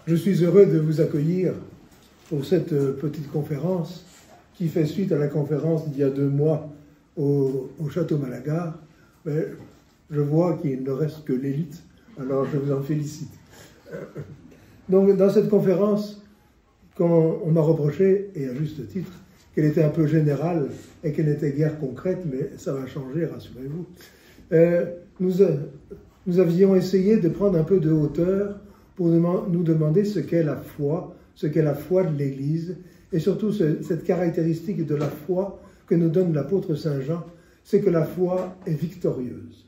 Je suis heureux de vous accueillir pour cette petite conférence qui fait suite à la conférence d'il y a 2 mois au Château Malagar. Mais je vois qu'il ne reste que l'élite, alors je vous en félicite. Donc dans cette conférence, quand on m'a reproché, et à juste titre, qu'elle était un peu générale et qu'elle n'était guère concrète, mais ça va changer, rassurez-vous, nous avions essayé de prendre un peu de hauteur pour nous demander ce qu'est la foi de l'Église, et surtout cette caractéristique de la foi que nous donne l'apôtre Saint Jean, c'est que la foi est victorieuse.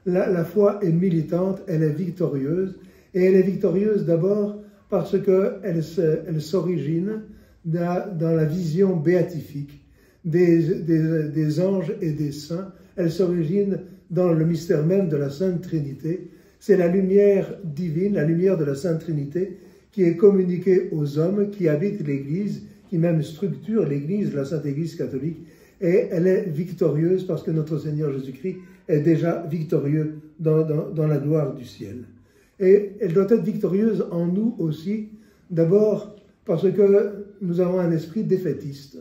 La foi est militante, elle est victorieuse, et elle est victorieuse d'abord parce qu'elle s'origine dans la vision béatifique des anges et des saints. Elle s'origine dans le mystère même de la Sainte Trinité. C'est la lumière divine, la lumière de la Sainte Trinité, qui est communiquée aux hommes qui habitent l'Église, qui même structure l'Église, la Sainte Église catholique, et elle est victorieuse parce que notre Seigneur Jésus-Christ est déjà victorieux dans la gloire du ciel. Et elle doit être victorieuse en nous aussi, d'abord parce que nous avons un esprit défaitiste.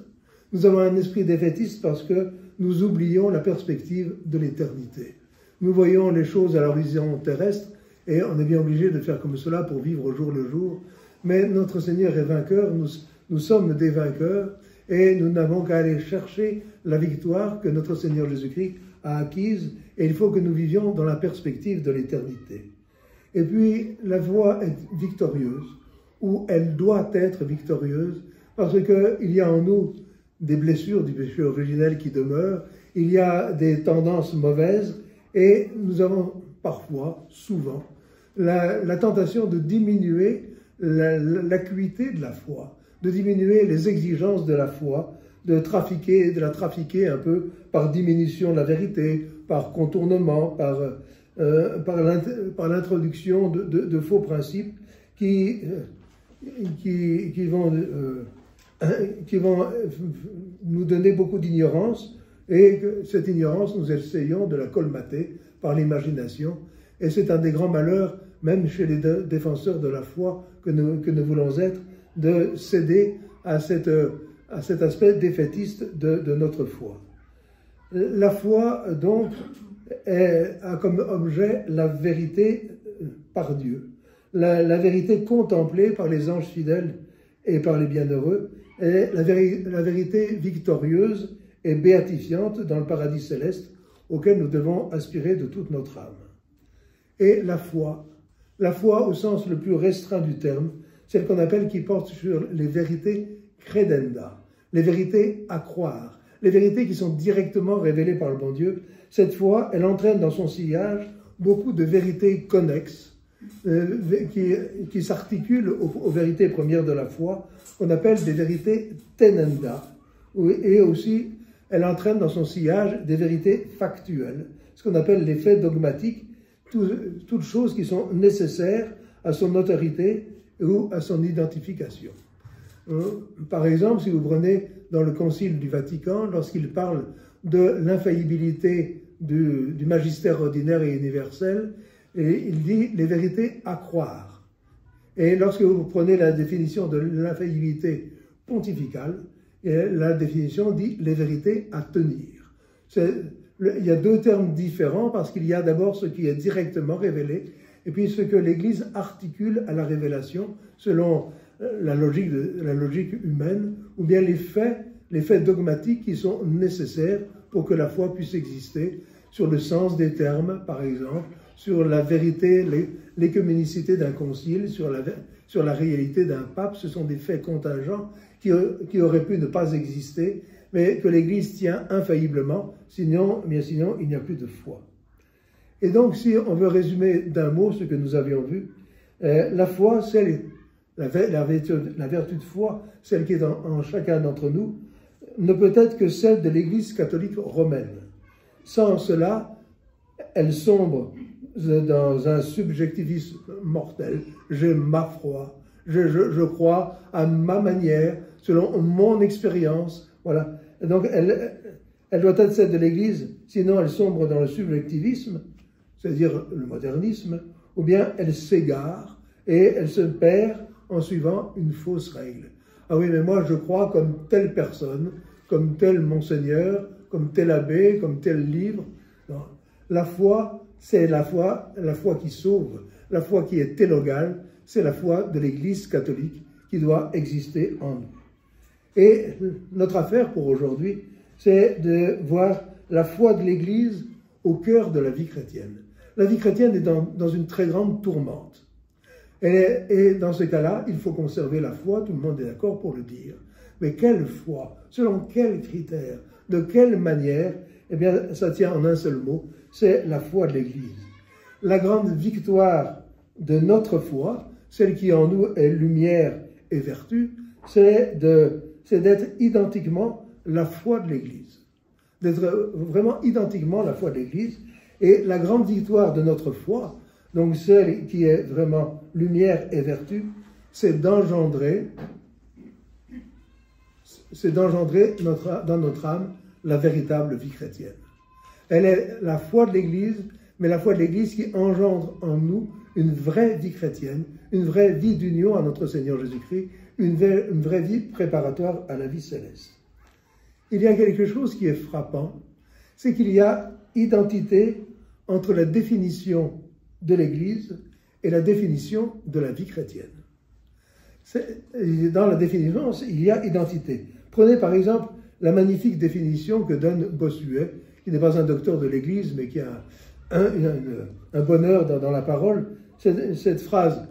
Nous avons un esprit défaitiste parce que nous oublions la perspective de l'éternité. Nous voyons les choses à l'horizon terrestre et on est bien obligé de faire comme cela pour vivre au jour le jour. Mais notre Seigneur est vainqueur, nous sommes des vainqueurs et nous n'avons qu'à aller chercher la victoire que notre Seigneur Jésus-Christ a acquise, et il faut que nous vivions dans la perspective de l'éternité. Et puis la foi est victorieuse, ou elle doit être victorieuse, parce qu'il y a en nous des blessures du péché originel qui demeurent, il y a des tendances mauvaises, et nous avons parfois, souvent, la tentation de diminuer l'acuité de la foi, de diminuer les exigences de la foi, de la trafiquer un peu par diminution de la vérité, par contournement, par l'introduction de faux principes qui vont nous donner beaucoup d'ignorance, et que cette ignorance, nous essayons de la colmater par l'imagination. Et c'est un des grands malheurs, même chez les défenseurs de la foi que nous voulons être, de céder à cet aspect défaitiste de notre foi. La foi, donc, a comme objet la vérité par Dieu, la vérité contemplée par les anges fidèles et par les bienheureux, et la vérité victorieuse et béatifiante dans le paradis céleste auquel nous devons aspirer de toute notre âme. Et la foi au sens le plus restreint du terme, celle qu'on appelle, qui porte sur les vérités credenda, les vérités à croire, les vérités qui sont directement révélées par le bon Dieu. Cette foi, elle entraîne dans son sillage beaucoup de vérités connexes qui s'articulent aux vérités premières de la foi, qu'on appelle des vérités tenenda, et aussi elle entraîne dans son sillage des vérités factuelles, ce qu'on appelle les faits dogmatiques, toutes choses qui sont nécessaires à son autorité ou à son identification. Par exemple, si vous prenez dans le Concile du Vatican, lorsqu'il parle de l'infaillibilité du magistère ordinaire et universel, et il dit les vérités à croire. Et lorsque vous prenez la définition de l'infaillibilité pontificale, la définition dit les vérités à tenir. Il y a 2 termes différents parce qu'il y a d'abord ce qui est directement révélé et puis ce que l'Église articule à la révélation selon la logique humaine, ou bien les faits dogmatiques qui sont nécessaires pour que la foi puisse exister, sur le sens des termes, par exemple, sur la vérité, l'écuménicité d'un concile, sur la réalité d'un pape. Ce sont des faits contingents qui auraient pu ne pas exister, mais que l'Église tient infailliblement, sinon il n'y a plus de foi. Et donc, si on veut résumer d'un mot ce que nous avions vu, la foi, la vertu de foi, celle qui est en chacun d'entre nous, ne peut être que celle de l'Église catholique romaine. Sans cela, elle sombre dans un subjectivisme mortel. J'ai ma foi, je crois à ma manière, selon mon expérience. Voilà. Et donc, elle doit être celle de l'Église, sinon elle sombre dans le subjectivisme, c'est-à-dire le modernisme, ou bien elle s'égare et elle se perd en suivant une fausse règle. Ah oui, mais moi je crois comme telle personne, comme tel monseigneur, comme tel abbé, comme tel livre. Non. La foi, c'est la foi qui sauve, la foi qui est télogale, c'est la foi de l'Église catholique qui doit exister en nous. Et notre affaire pour aujourd'hui, c'est de voir la foi de l'Église au cœur de la vie chrétienne. La vie chrétienne est dans une très grande tourmente. Et dans ce cas-là, il faut conserver la foi, tout le monde est d'accord pour le dire. Mais quelle foi? Selon quels critères? De quelle manière? Eh bien, ça tient en un seul mot, c'est la foi de l'Église. La grande victoire de notre foi, celle qui en nous est lumière et vertu, c'est d'être identiquement la foi de l'Église. D'être vraiment identiquement la foi de l'Église. Et la grande victoire de notre foi, donc celle qui est vraiment lumière et vertu, c'est d'engendrer dans notre âme la véritable vie chrétienne. Elle est la foi de l'Église, mais la foi de l'Église qui engendre en nous une vraie vie chrétienne, une vraie vie d'union à notre Seigneur Jésus-Christ, une vraie vie préparatoire à la vie céleste. Il y a quelque chose qui est frappant, c'est qu'il y a identité entre la définition de l'Église et la définition de la vie chrétienne. Dans la définition, il y a identité. Prenez par exemple la magnifique définition que donne Bossuet, qui n'est pas un docteur de l'Église, mais qui a un bonheur dans la parole. Cette phrase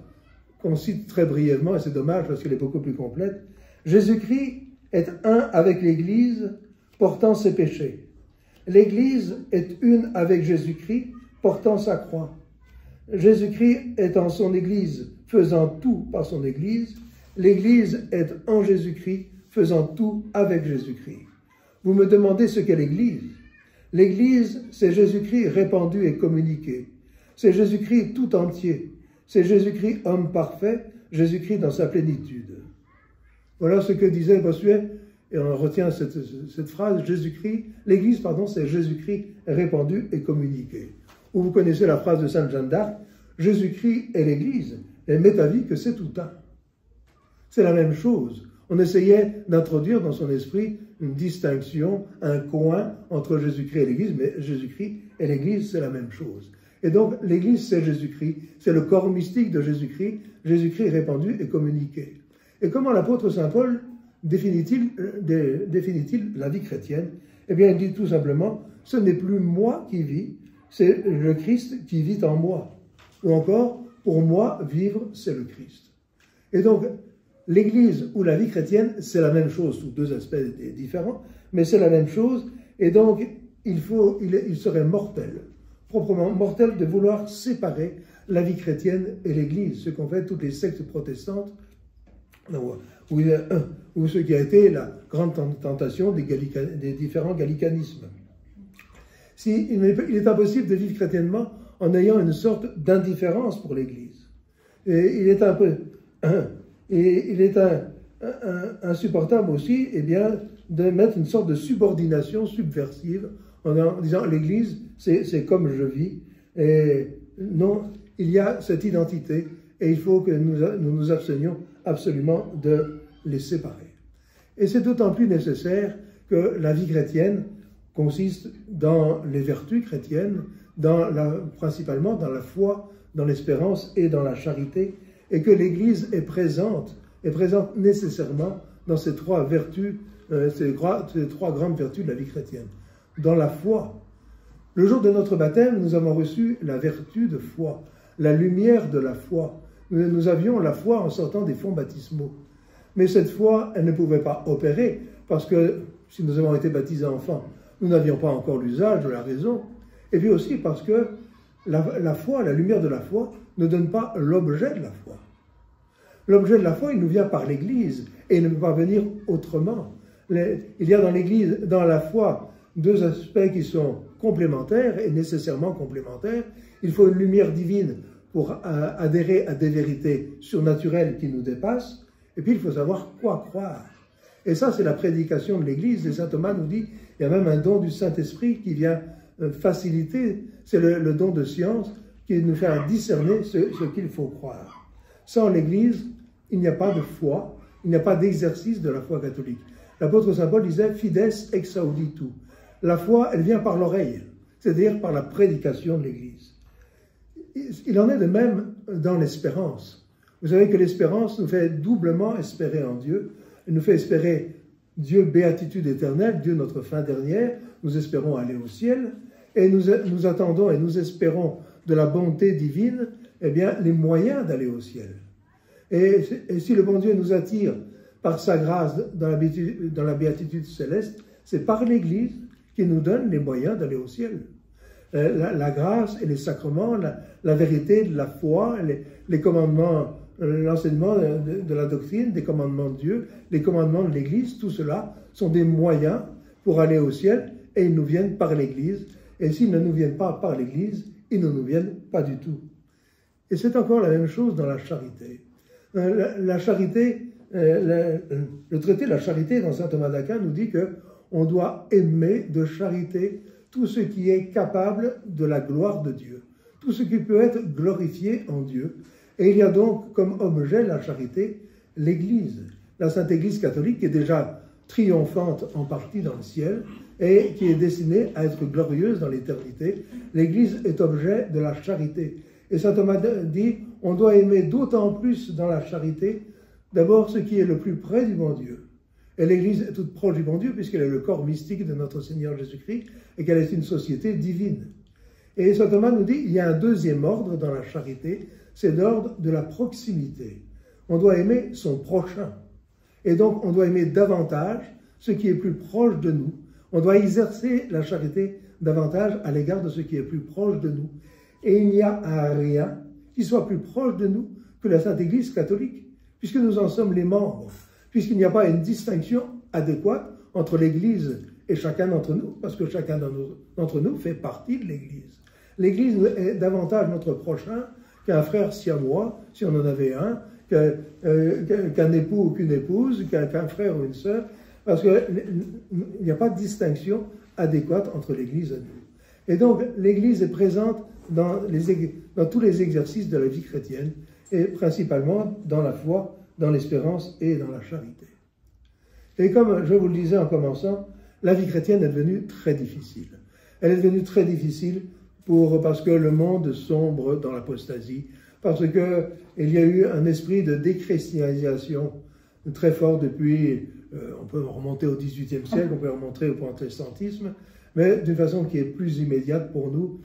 qu'on cite très brièvement, et c'est dommage parce qu'elle est beaucoup plus complète. « Jésus-Christ est un avec l'Église, portant ses péchés. L'Église est une avec Jésus-Christ, portant sa croix. Jésus-Christ est en son Église, faisant tout par son Église. L'Église est en Jésus-Christ, faisant tout avec Jésus-Christ. » Vous me demandez ce qu'est l'Église. L'Église, c'est Jésus-Christ répandu et communiqué. C'est Jésus-Christ tout entier. C'est Jésus-Christ homme parfait, Jésus-Christ dans sa plénitude. Voilà ce que disait Bossuet, et on retient cette phrase, l'Église, c'est Jésus-Christ répandu et communiqué. Ou vous connaissez la phrase de Sainte Jeanne d'Arc, Jésus-Christ est l'Église, et m'est avis que c'est tout un. C'est la même chose. On essayait d'introduire dans son esprit une distinction, un coin entre Jésus-Christ et l'Église, mais Jésus-Christ et l'Église, c'est la même chose. Et donc, l'Église, c'est Jésus-Christ, c'est le corps mystique de Jésus-Christ, Jésus-Christ répandu et communiqué. Et comment l'apôtre Saint Paul définit-il la vie chrétienne? Eh bien, il dit tout simplement, ce n'est plus moi qui vis, c'est le Christ qui vit en moi. Ou encore, pour moi, vivre, c'est le Christ. Et donc, l'Église ou la vie chrétienne, c'est la même chose, sous deux aspects différents, mais c'est la même chose, et donc, il serait mortel, proprement mortel de vouloir séparer la vie chrétienne et l'Église, ce qu'ont fait toutes les sectes protestantes, ou ce qui a été la grande tentation des différents gallicanismes. Il est impossible de vivre chrétiennement en ayant une sorte d'indifférence pour l'Église. Et il est insupportable aussi, eh bien, de mettre une sorte de subordination subversive en disant l'Église, c'est comme je vis. Et non, il y a cette identité et il faut que nous nous abstenions absolument de les séparer. Et c'est d'autant plus nécessaire que la vie chrétienne consiste dans les vertus chrétiennes, principalement dans la foi, dans l'espérance et dans la charité, et que l'Église est présente nécessairement dans ces trois vertus, ces trois grandes vertus de la vie chrétienne. Dans la foi, le jour de notre baptême, nous avons reçu la vertu de foi, la lumière de la foi. Nous avions la foi en sortant des fonds baptismaux. Mais cette foi, elle ne pouvait pas opérer, parce que si nous avons été baptisés enfants, nous n'avions pas encore l'usage de la raison, et puis aussi parce que la foi, la lumière de la foi, ne donne pas l'objet de la foi. L'objet de la foi, il nous vient par l'Église, et il ne peut pas venir autrement. Il y a dans l'Église, dans la foi, deux aspects qui sont complémentaires, et nécessairement complémentaires. Il faut une lumière divine pour adhérer à des vérités surnaturelles qui nous dépassent, et puis il faut savoir quoi croire. Et ça, c'est la prédication de l'Église, et saint Thomas nous dit, il y a même un don du Saint-Esprit qui vient faciliter, c'est le don de science qui nous fait discerner ce qu'il faut croire. Sans l'Église, il n'y a pas de foi, il n'y a pas d'exercice de la foi catholique. L'apôtre Saint Paul disait « Fides ex auditu ». La foi, elle vient par l'oreille, c'est-à-dire par la prédication de l'Église. Il en est de même dans l'espérance. Vous savez que l'espérance nous fait doublement espérer en Dieu. Elle nous fait espérer Dieu, béatitude éternelle, Dieu notre fin dernière. Nous espérons aller au ciel. Et nous attendons et nous espérons de la bonté divine, eh bien, les moyens d'aller au ciel. Et si le bon Dieu nous attire par sa grâce dans la béatitude céleste, c'est par l'Église qui nous donne les moyens d'aller au ciel. La grâce et les sacrements, la vérité, la foi, les commandements, l'enseignement de la doctrine, des commandements de Dieu, les commandements de l'Église, tout cela sont des moyens pour aller au ciel et ils nous viennent par l'Église. Et s'ils ne nous viennent pas par l'Église, ils ne nous viennent pas du tout. Et c'est encore la même chose dans la charité. La charité, le traité de la charité dans saint Thomas d'Aquin nous dit qu'on doit aimer de charité tout ce qui est capable de la gloire de Dieu, tout ce qui peut être glorifié en Dieu. Et il y a donc comme objet la charité l'Église, la Sainte Église catholique qui est déjà triomphante en partie dans le ciel et qui est destinée à être glorieuse dans l'éternité. L'Église est objet de la charité. Et saint Thomas dit, on doit aimer d'autant plus dans la charité, d'abord ce qui est le plus près du bon Dieu. Et l'Église est toute proche du bon Dieu puisqu'elle est le corps mystique de notre Seigneur Jésus-Christ et qu'elle est une société divine. Et saint Thomas nous dit, il y a un deuxième ordre dans la charité, c'est l'ordre de la proximité. On doit aimer son prochain. Et donc, on doit aimer davantage ce qui est plus proche de nous. On doit exercer la charité davantage à l'égard de ce qui est plus proche de nous. Et il n'y a rien qui soit plus proche de nous que la Sainte Église catholique, puisque nous en sommes les membres, puisqu'il n'y a pas une distinction adéquate entre l'Église et chacun d'entre nous, parce que chacun d'entre nous fait partie de l'Église. L'Église est davantage notre prochain qu'un frère siamois, si on en avait un, qu'un époux ou qu'une épouse, qu'un frère ou une sœur, parce qu'il n'y a pas de distinction adéquate entre l'Église et nous. Et donc, l'Église est présente dans tous les exercices de la vie chrétienne, et principalement dans la foi, dans l'espérance et dans la charité. Et comme je vous le disais en commençant, la vie chrétienne est devenue très difficile. Elle est devenue très difficile parce que le monde sombre dans l'apostasie, parce qu'il y a eu un esprit de déchristianisation très fort depuis, on peut remonter au XVIIIe siècle, on peut remonter au protestantisme, mais d'une façon qui est plus immédiate pour nous,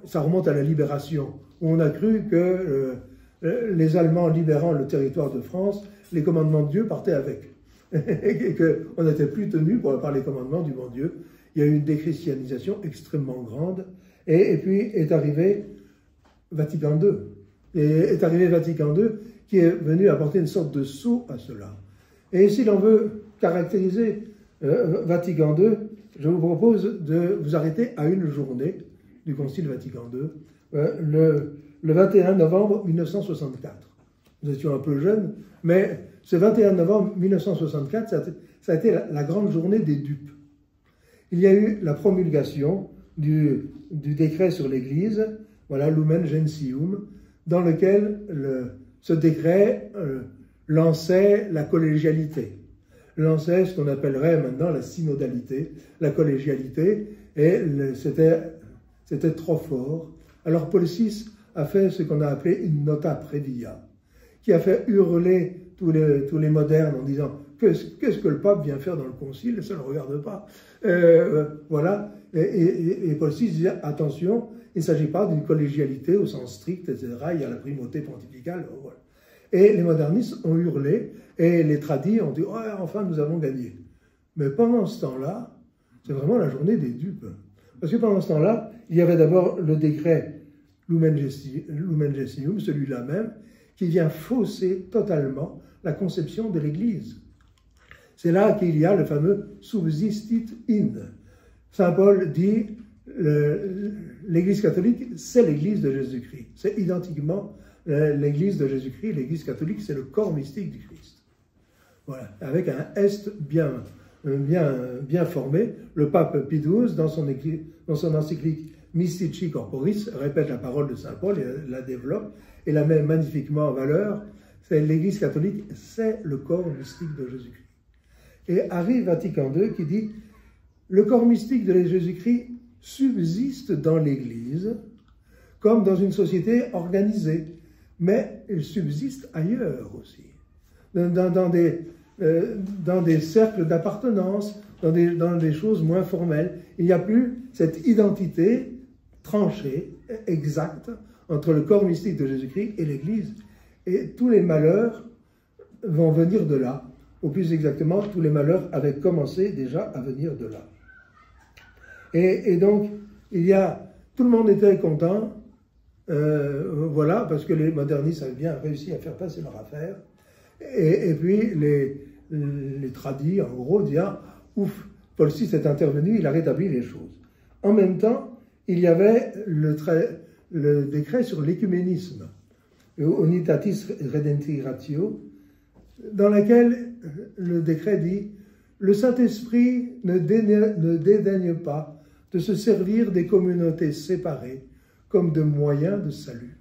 ça remonte à la Libération, où on a cru que les Allemands libérant le territoire de France, les commandements de Dieu partaient avec, et qu'on n'était plus tenu par les commandements du bon Dieu. Il y a eu une déchristianisation extrêmement grande, et puis est arrivé Vatican II. Et est arrivé Vatican II qui est venu apporter une sorte de sceau à cela. Et si l'on veut caractériser Vatican II, je vous propose de vous arrêter à une journée du Concile Vatican II, le 21 novembre 1964. Nous étions un peu jeunes, mais ce 21 novembre 1964, ça a été la grande journée des dupes. Il y a eu la promulgation du décret sur l'Église, voilà, Lumen Gentium, dans lequel ce décret lançait la collégialité, lançait ce qu'on appellerait maintenant la synodalité, la collégialité, et c'était trop fort. Alors Paul VI a fait ce qu'on a appelé une nota previa, qui a fait hurler tous les modernes en disant « Qu'est-ce que le pape vient faire dans le concile? Ça ne le regarde pas. » Voilà. Et Paul VI disait « Attention, il ne s'agit pas d'une collégialité au sens strict, etc. Il y a la primauté pontificale. » Voilà. Et les modernistes ont hurlé, et les tradis ont dit « Oh, enfin, nous avons gagné. » Mais pendant ce temps-là, c'est vraiment la journée des dupes. Parce que pendant ce temps-là, il y avait d'abord le décret Lumen Gentium, celui-là même, qui vient fausser totalement la conception de l'Église. C'est là qu'il y a le fameux subsistit in. Saint Paul dit l'Église catholique, c'est l'Église de Jésus-Christ. C'est identiquement l'Église de Jésus-Christ. L'Église catholique, c'est le corps mystique du Christ. Voilà, avec un est bien formé. Le pape Pie XII, dans son encyclique Mystici Corporis, répète la parole de Saint Paul et la développe et la met magnifiquement en valeur. l'Église catholique, c'est le corps mystique de Jésus-Christ. Et arrive Vatican II qui dit « Le corps mystique de Jésus-Christ subsiste dans l'Église comme dans une société organisée, mais il subsiste ailleurs aussi, dans des cercles d'appartenance, dans des choses moins formelles. Il n'y a plus cette identité tranchée, exacte, entre le corps mystique de Jésus-Christ et l'Église. Et tous les malheurs vont venir de là. Ou plus exactement, tous les malheurs avaient commencé déjà à venir de là. Et donc, tout le monde était content, voilà, parce que les modernistes avaient bien réussi à faire passer leur affaire. Et puis, les tradis, en gros, disaient, ah, ouf, Paul VI est intervenu, il a rétabli les choses. En même temps, il y avait le décret sur l'écuménisme, Unitatis Redentiratio, dans lequel le décret dit « Le Saint-Esprit ne dédaigne pas de se servir des communautés séparées comme de moyens de salut. »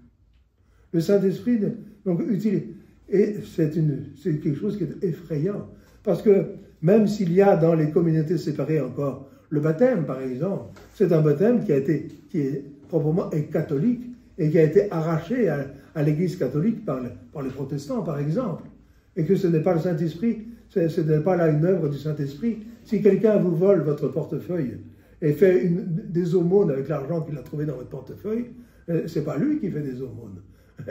Le Saint-Esprit, donc, utilise. Et c'est quelque chose qui est effrayant, parce que même s'il y a dans les communautés séparées encore le baptême, par exemple, c'est un baptême qui est proprement catholique et qui a été arraché à l'Église catholique par les protestants, par exemple. Et que ce n'est pas le Saint-Esprit, ce n'est pas là une œuvre du Saint-Esprit. Si quelqu'un vous vole votre portefeuille et fait des aumônes avec l'argent qu'il a trouvé dans votre portefeuille, c'est pas lui qui fait des aumônes.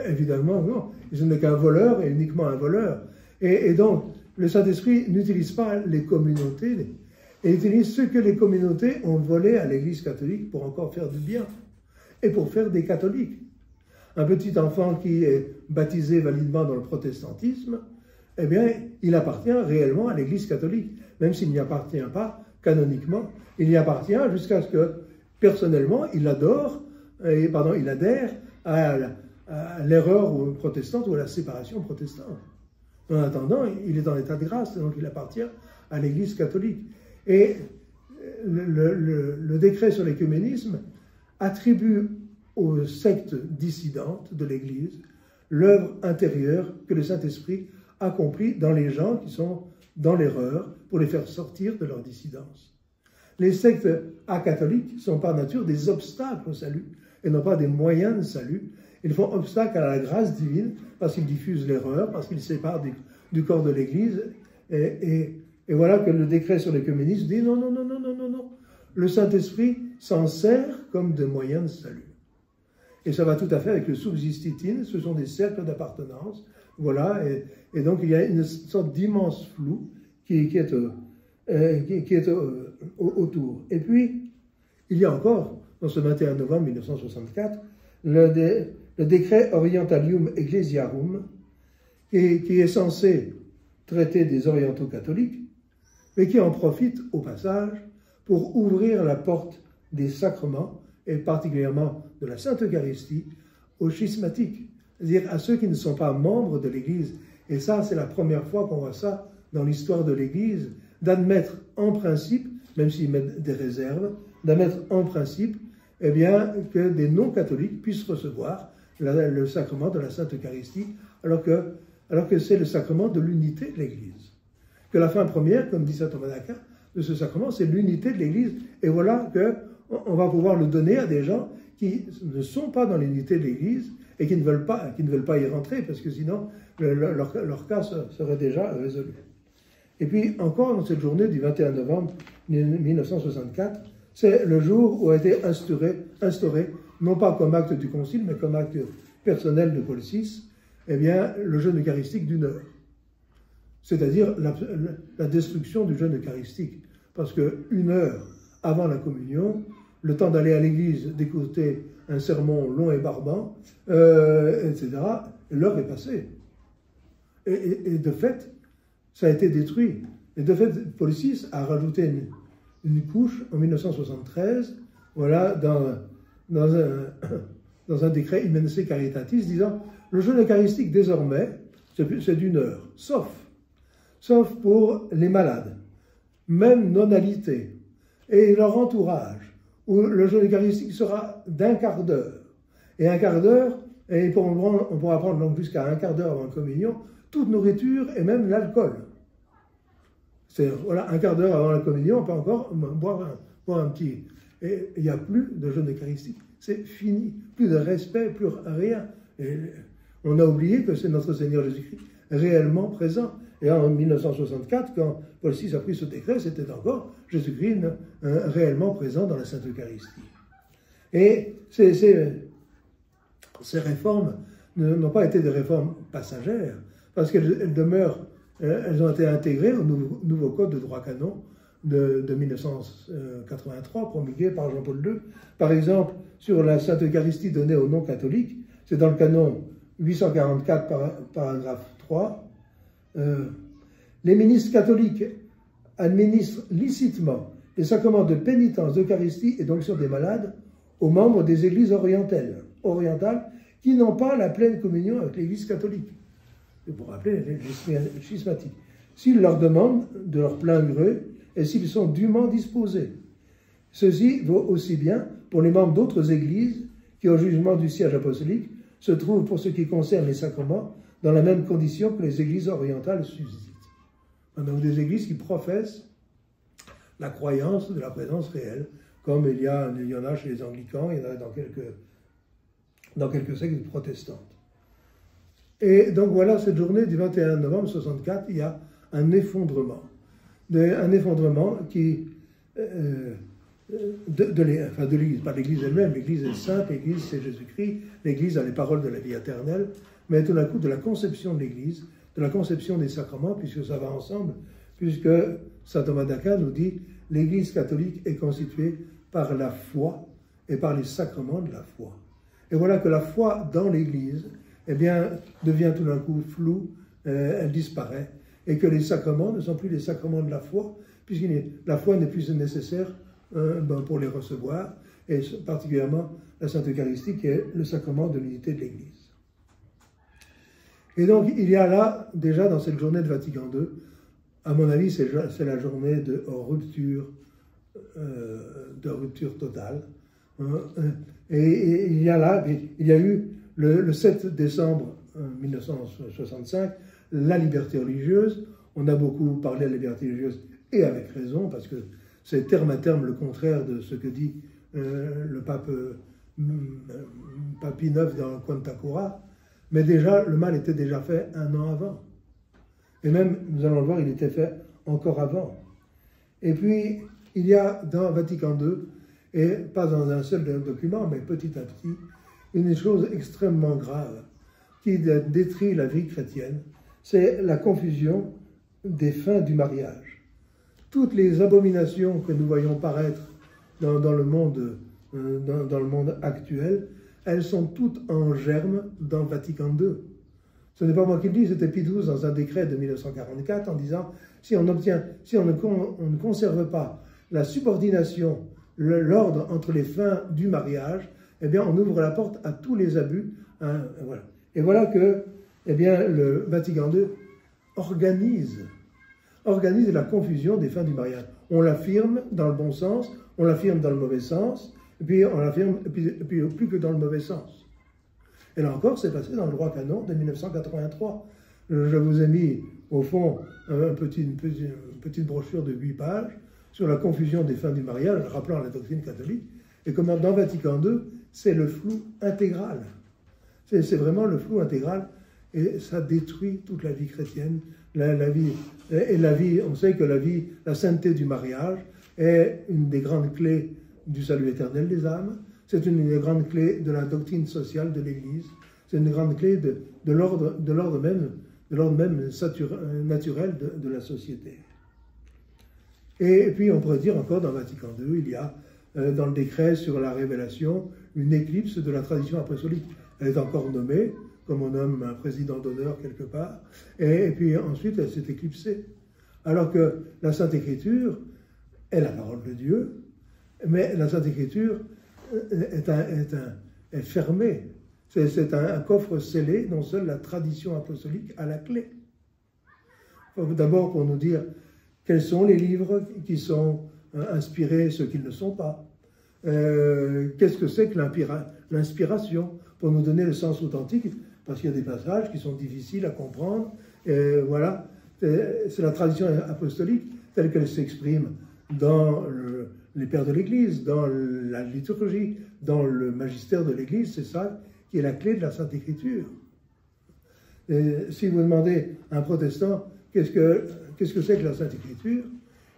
Évidemment, non. Ce n'est qu'un voleur et uniquement un voleur. Et donc, le Saint-Esprit n'utilise pas les communautés, et utilise ce que les communautés ont volé à l'Église catholique pour encore faire du bien, et pour faire des catholiques. Un petit enfant qui est baptisé validement dans le protestantisme, eh bien, il appartient réellement à l'Église catholique, même s'il n'y appartient pas canoniquement. Il y appartient jusqu'à ce que, personnellement, il adhère à l'erreur protestante ou à la séparation protestante. En attendant, il est en état de grâce, donc il appartient à l'Église catholique. Et le décret sur l'écuménisme attribue aux sectes dissidentes de l'Église l'œuvre intérieure que le Saint-Esprit accomplit dans les gens qui sont dans l'erreur pour les faire sortir de leur dissidence. Les sectes acatholiques sont par nature des obstacles au salut et non pas des moyens de salut. Ils font obstacle à la grâce divine parce qu'ils diffusent l'erreur, parce qu'ils séparent du corps de l'Église. Et voilà que le décret sur l'écuménisme dit non, non, non, non, non, non, non. Le Saint-Esprit s'en sert comme de moyens de salut. Et ça va tout à fait avec le subsistitine, ce sont des cercles d'appartenance. Voilà, et donc il y a une sorte d'immense flou qui est autour. Et puis, il y a encore, dans ce 21 novembre 1964, le décret Orientalium Ecclesiarum, qui est censé traiter des orientaux catholiques, mais qui en profite au passage pour ouvrir la porte des sacrements, et particulièrement de la Sainte Eucharistie, aux schismatiques, c'est-à-dire à ceux qui ne sont pas membres de l'Église. Et ça, c'est la première fois qu'on voit ça dans l'histoire de l'Église, d'admettre en principe, même s'ils mettent des réserves, d'admettre en principe, eh bien, que des non-catholiques puissent recevoir le sacrement de la Sainte Eucharistie, alors que c'est le sacrement de l'unité de l'Église. Que la fin première, comme dit saint Thomas d'Aquin, de ce sacrement, c'est l'unité de l'Église. Et voilà qu'on va pouvoir le donner à des gens qui ne sont pas dans l'unité de l'Église et qui ne veulent pas y rentrer, parce que sinon, leur cas serait déjà résolu. Et puis, encore dans cette journée du 21 novembre 1964, c'est le jour où a été instauré, non pas comme acte du Concile, mais comme acte personnel de Paul VI, eh bien, le jeûne eucharistique d'1 heure. C'est-à-dire la destruction du jeûne eucharistique. Parce que 1 heure avant la communion, le temps d'aller à l'église, d'écouter un sermon long et barbant, etc., l'heure est passée. Et de fait, ça a été détruit. Et de fait, Paul VI a rajouté une couche en 1973, voilà, dans un décret Immense Caritatis, disant le jeûne eucharistique désormais, c'est d'1 heure, sauf pour les malades, même non alités, et leur entourage, où le jeûne eucharistique sera d'1 quart d'heure. Et 1 quart d'heure, Et on pourra prendre donc jusqu'à un quart d'heure avant la communion, toute nourriture et même l'alcool. Voilà, un quart d'heure avant la communion, on peut encore boire un petit. Et il n'y a plus de jeûne eucharistique. C'est fini. Plus de respect, plus rien. Et on a oublié que c'est notre Seigneur Jésus-Christ réellement présent. Et en 1964, quand Paul VI a pris ce décret, c'était encore Jésus-Christ réellement présent dans la Sainte Eucharistie. Et ces réformes n'ont pas été des réformes passagères, parce qu'elles demeurent, elles ont été intégrées au nouveau code de droit canon de 1983, promulgué par Jean-Paul II. Par exemple, sur la Sainte Eucharistie donnée aux non-catholiques, c'est dans le canon 844, paragraphe 3, les ministres catholiques administrent licitement les sacrements de pénitence, d'Eucharistie et d'onction des malades aux membres des églises orientales qui n'ont pas la pleine communion avec l'Église catholique. Pour rappeler les schismatiques. S'ils leur demandent de leur plein gré et s'ils sont dûment disposés. Ceci vaut aussi bien pour les membres d'autres églises qui, au jugement du siège apostolique, se trouvent pour ce qui concerne les sacrements dans la même condition que les églises orientales suscitent. Donc des églises qui professent la croyance de la présence réelle, comme il y en a chez les anglicans, il y en a dans quelques sectes protestantes. Et donc voilà, cette journée du 21 novembre 64, il y a un effondrement qui, de l'Église, pas l'Église elle-même, l'Église est sainte, l'Église c'est Jésus-Christ, l'Église a les paroles de la vie éternelle, mais tout d'un coup de la conception de l'Église, de la conception des sacrements, puisque ça va ensemble, puisque saint Thomas d'Aquin nous dit « l'Église catholique est constituée par la foi et par les sacrements de la foi ». Et voilà que la foi dans l'Église, eh bien, devient tout d'un coup floue, elle disparaît, et que les sacrements ne sont plus les sacrements de la foi, puisque la foi n'est plus nécessaire pour les recevoir, et particulièrement la Sainte Eucharistie, qui est le sacrement de l'unité de l'Église. Et donc, il y a là, déjà dans cette journée de Vatican II, à mon avis, c'est la journée de rupture totale. Et il y a eu le 7 décembre 1965, la liberté religieuse. On a beaucoup parlé de la liberté religieuse, et avec raison, parce que c'est terme à terme le contraire de ce que dit le pape Pie IX dans Quanta Cura. Mais déjà, le mal était déjà fait un an avant. Et même, nous allons le voir, il était fait encore avant. Et puis, il y a dans Vatican II, et pas dans un seul document, mais petit à petit, une chose extrêmement grave qui détruit la vie chrétienne, c'est la confusion des fins du mariage. Toutes les abominations que nous voyons paraître dans le monde actuel, elles sont toutes en germe dans Vatican II. Ce n'est pas moi qui le dis, c'était Pie XII dans un décret de 1944 en disant si on ne conserve pas la subordination, l'ordre entre les fins du mariage, eh bien on ouvre la porte à tous les abus. Voilà. Et voilà que eh bien, le Vatican II organise la confusion des fins du mariage. On l'affirme dans le bon sens, on l'affirme dans le mauvais sens, et puis on l'affirme plus que dans le mauvais sens. Et là encore, c'est passé dans le droit canon de 1983. Je vous ai mis, au fond, une petite brochure de 8 pages sur la confusion des fins du mariage, rappelant la doctrine catholique, et comment dans Vatican II, c'est le flou intégral. C'est vraiment le flou intégral, et ça détruit toute la vie chrétienne, la vie. On sait que la sainteté du mariage est une des grandes clés du salut éternel des âmes. C'est une des grandes clés de la doctrine sociale de l'Église. C'est une grande clé de l'ordre même naturel de la société. Et puis on pourrait dire encore dans Vatican II, il y a dans le décret sur la révélation une éclipse de la tradition apostolique. Elle est encore nommée, comme on nomme un président d'honneur quelque part, et puis ensuite elle s'est éclipsée. Alors que la Sainte Écriture est la parole de Dieu, mais la Sainte Écriture est fermée. C'est un coffre scellé dont seule la tradition apostolique a la clé. D'abord pour nous dire quels sont les livres qui sont inspirés, ceux qui ne le sont pas. Qu'est-ce que c'est que l'inspiration? pour nous donner le sens authentique, parce qu'il y a des passages qui sont difficiles à comprendre. Et voilà, c'est la tradition apostolique telle qu'elle s'exprime dans les pères de l'Église, dans la liturgie, dans le magistère de l'Église. C'est ça qui est la clé de la Sainte Écriture. Et si vous demandez à un protestant qu'est-ce que c'est que la Sainte Écriture,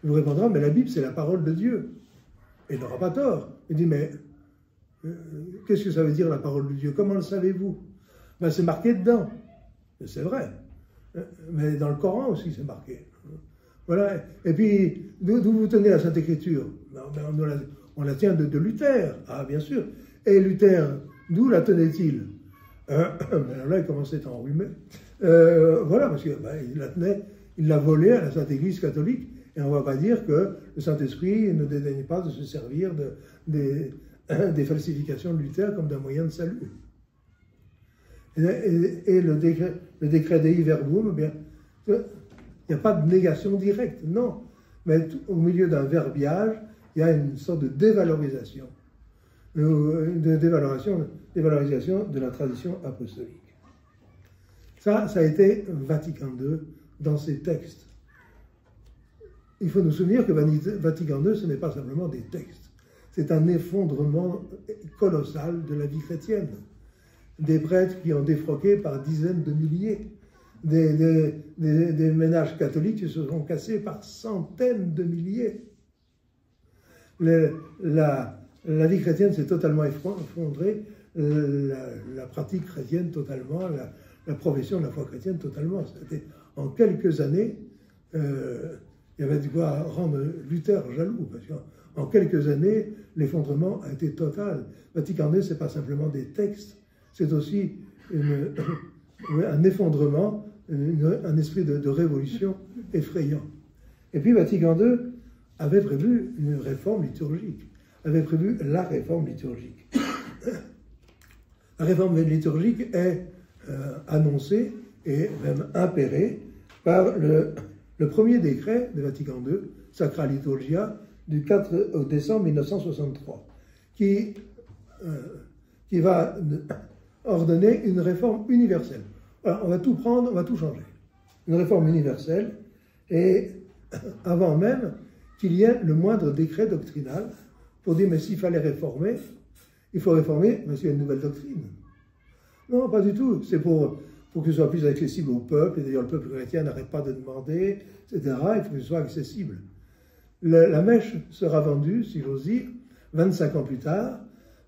il vous répondra, mais la Bible, c'est la parole de Dieu. Et il n'aura pas tort. Il dit, mais qu'est-ce que ça veut dire la parole de Dieu? Comment le savez-vous? Ben, c'est marqué dedans. C'est vrai. Mais dans le Coran aussi, c'est marqué. Voilà. Et puis, d'où vous tenez la Sainte Écriture? On la tient de Luther. Ah, bien sûr. Et Luther, d'où la tenait-il? Là, il commençait à enrhumer. Voilà, parce qu'il la tenait, il l'a volée à la Sainte Église catholique. Et on ne va pas dire que le Saint-Esprit ne dédaigne pas de se servir des falsifications de Luther comme d'un moyen de salut. Et le décret Dei Verbum, bien, il n'y a pas de négation directe, non. Mais au milieu d'un verbiage, il y a une sorte de dévalorisation. Dévalorisation de la tradition apostolique. Ça a été Vatican II dans ses textes. Il faut nous souvenir que Vatican II, ce n'est pas simplement des textes. C'est un effondrement colossal de la vie chrétienne. Des prêtres qui ont défroqué par dizaines de milliers. Des ménages catholiques qui se sont cassés par centaines de milliers. La vie chrétienne s'est totalement effondrée. La pratique chrétienne totalement. La profession de la foi chrétienne totalement. En quelques années... il y avait de quoi rendre Luther jaloux, parce qu'en quelques années, l'effondrement a été total. Vatican II, ce n'est pas simplement des textes, c'est aussi un effondrement, un esprit de révolution effrayant. Et puis Vatican II avait prévu une réforme liturgique, avait prévu la réforme liturgique. La réforme liturgique est annoncée et même impérée par le premier décret de Vatican II, Sacra Liturgia, du 4 décembre 1963, qui va ordonner une réforme universelle. Alors, on va tout prendre, on va tout changer. Une réforme universelle, et avant même qu'il y ait le moindre décret doctrinal pour dire, mais s'il fallait réformer, il faut réformer parce qu'il y a une nouvelle doctrine. Non, pas du tout. C'est pour que ce soit plus accessible au peuple, et d'ailleurs le peuple chrétien n'arrête pas de demander, etc. Il faut que ce soit accessible. La mèche sera vendue, si j'ose dire, 25 ans plus tard,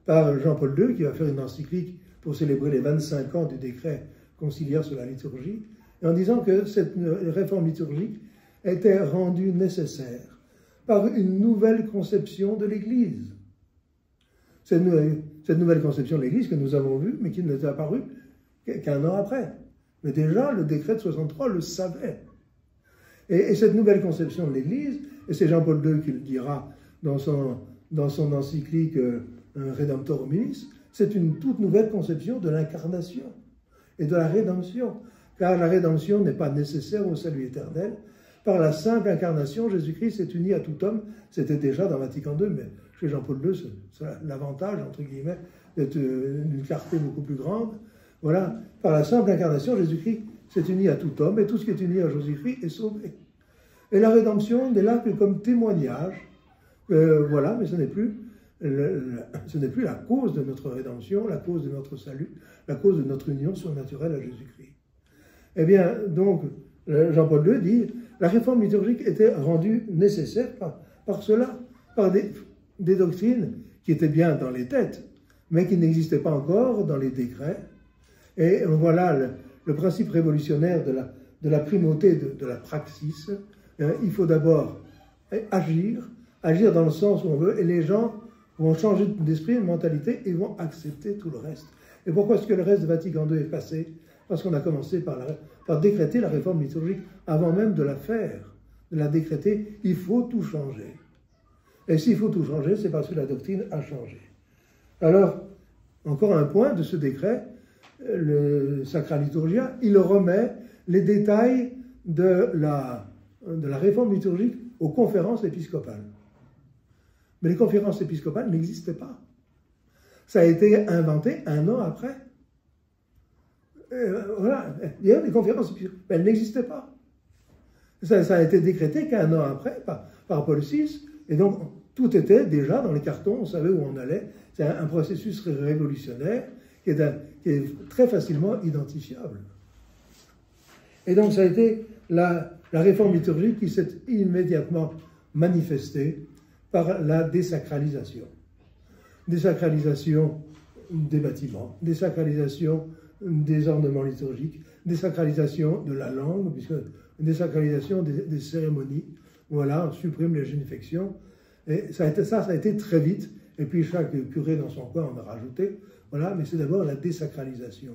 par Jean-Paul II, qui va faire une encyclique pour célébrer les 25 ans du décret conciliaire sur la liturgie, en disant que cette réforme liturgique était rendue nécessaire par une nouvelle conception de l'Église. Cette nouvelle conception de l'Église que nous avons vue, mais qui ne nous est apparue qu'un an après. Mais déjà, le décret de 63 le savait. Et cette nouvelle conception de l'Église, et c'est Jean-Paul II qui le dira dans son encyclique Redemptor Hominis, c'est une toute nouvelle conception de l'incarnation et de la rédemption. Car la rédemption n'est pas nécessaire au salut éternel. Par la simple incarnation, Jésus-Christ est uni à tout homme. C'était déjà dans Vatican II, mais chez Jean-Paul II, c'est l'avantage, entre guillemets, d'être d'une clarté beaucoup plus grande. Voilà, par la simple incarnation, Jésus-Christ s'est uni à tout homme, et tout ce qui est uni à Jésus-Christ est sauvé. Et la rédemption n'est là que comme témoignage, voilà, mais ce n'est plus la cause de notre rédemption, la cause de notre salut, la cause de notre union surnaturelle à Jésus-Christ. Eh bien, donc, Jean-Paul II dit, la réforme liturgique était rendue nécessaire par cela, par des doctrines qui étaient bien dans les têtes, mais qui n'existaient pas encore dans les décrets. Et voilà le principe révolutionnaire de la primauté de la praxis. Il faut d'abord agir dans le sens où on veut, et les gens vont changer d'esprit, de mentalité, et vont accepter tout le reste. Et pourquoi est-ce que le reste de Vatican II est passé? Parce qu'on a commencé par décréter la réforme liturgique avant même de la faire, de la décréter. Il faut tout changer. Et s'il faut tout changer, c'est parce que la doctrine a changé. Alors, encore un point de ce décret, le Sacra Liturgia, il remet les détails de la réforme liturgique aux conférences épiscopales. Mais les conférences épiscopales n'existaient pas. Ça a été inventé 1 an après. Voilà, il y a des conférences, mais elles n'existaient pas. Ça a été décrété qu'1 an après par Paul VI, et donc tout était déjà dans les cartons, on savait où on allait. C'est un processus révolutionnaire qui est très facilement identifiable. Et donc ça a été la réforme liturgique qui s'est immédiatement manifestée par la désacralisation. Désacralisation des bâtiments, désacralisation des ornements liturgiques, désacralisation de la langue, puisque désacralisation des cérémonies. Voilà, on supprime les génuflexions. Et ça a été très vite. Et puis chaque curé dans son coin en a rajouté. Voilà, mais c'est d'abord la désacralisation.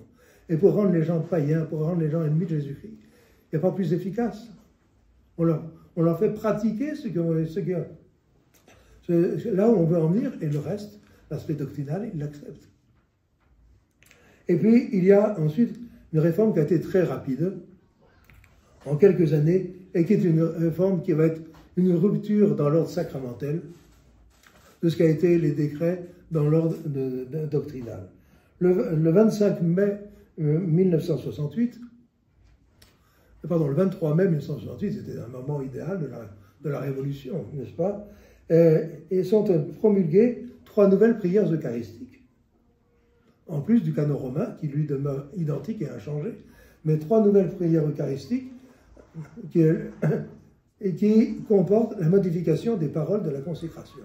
Et pour rendre les gens païens, pour rendre les gens ennemis de Jésus-Christ, il n'y a pas plus efficace. On leur fait pratiquer là où on veut en venir, et le reste, l'aspect doctrinal, ils l'acceptent. Et puis, il y a ensuite une réforme qui a été très rapide, en quelques années, et qui est une réforme qui va être une rupture dans l'ordre sacramentel de ce qu'a été les décrets dans l'ordre doctrinal. Le 25 mai 1968, pardon, le 23 mai 1968, c'était un moment idéal de la Révolution, n'est-ce pas? Et sont promulguées 3 nouvelles prières eucharistiques. En plus du canon romain, qui lui demeure identique et inchangé, mais 3 nouvelles prières eucharistiques qui comportent la modification des paroles de la consécration,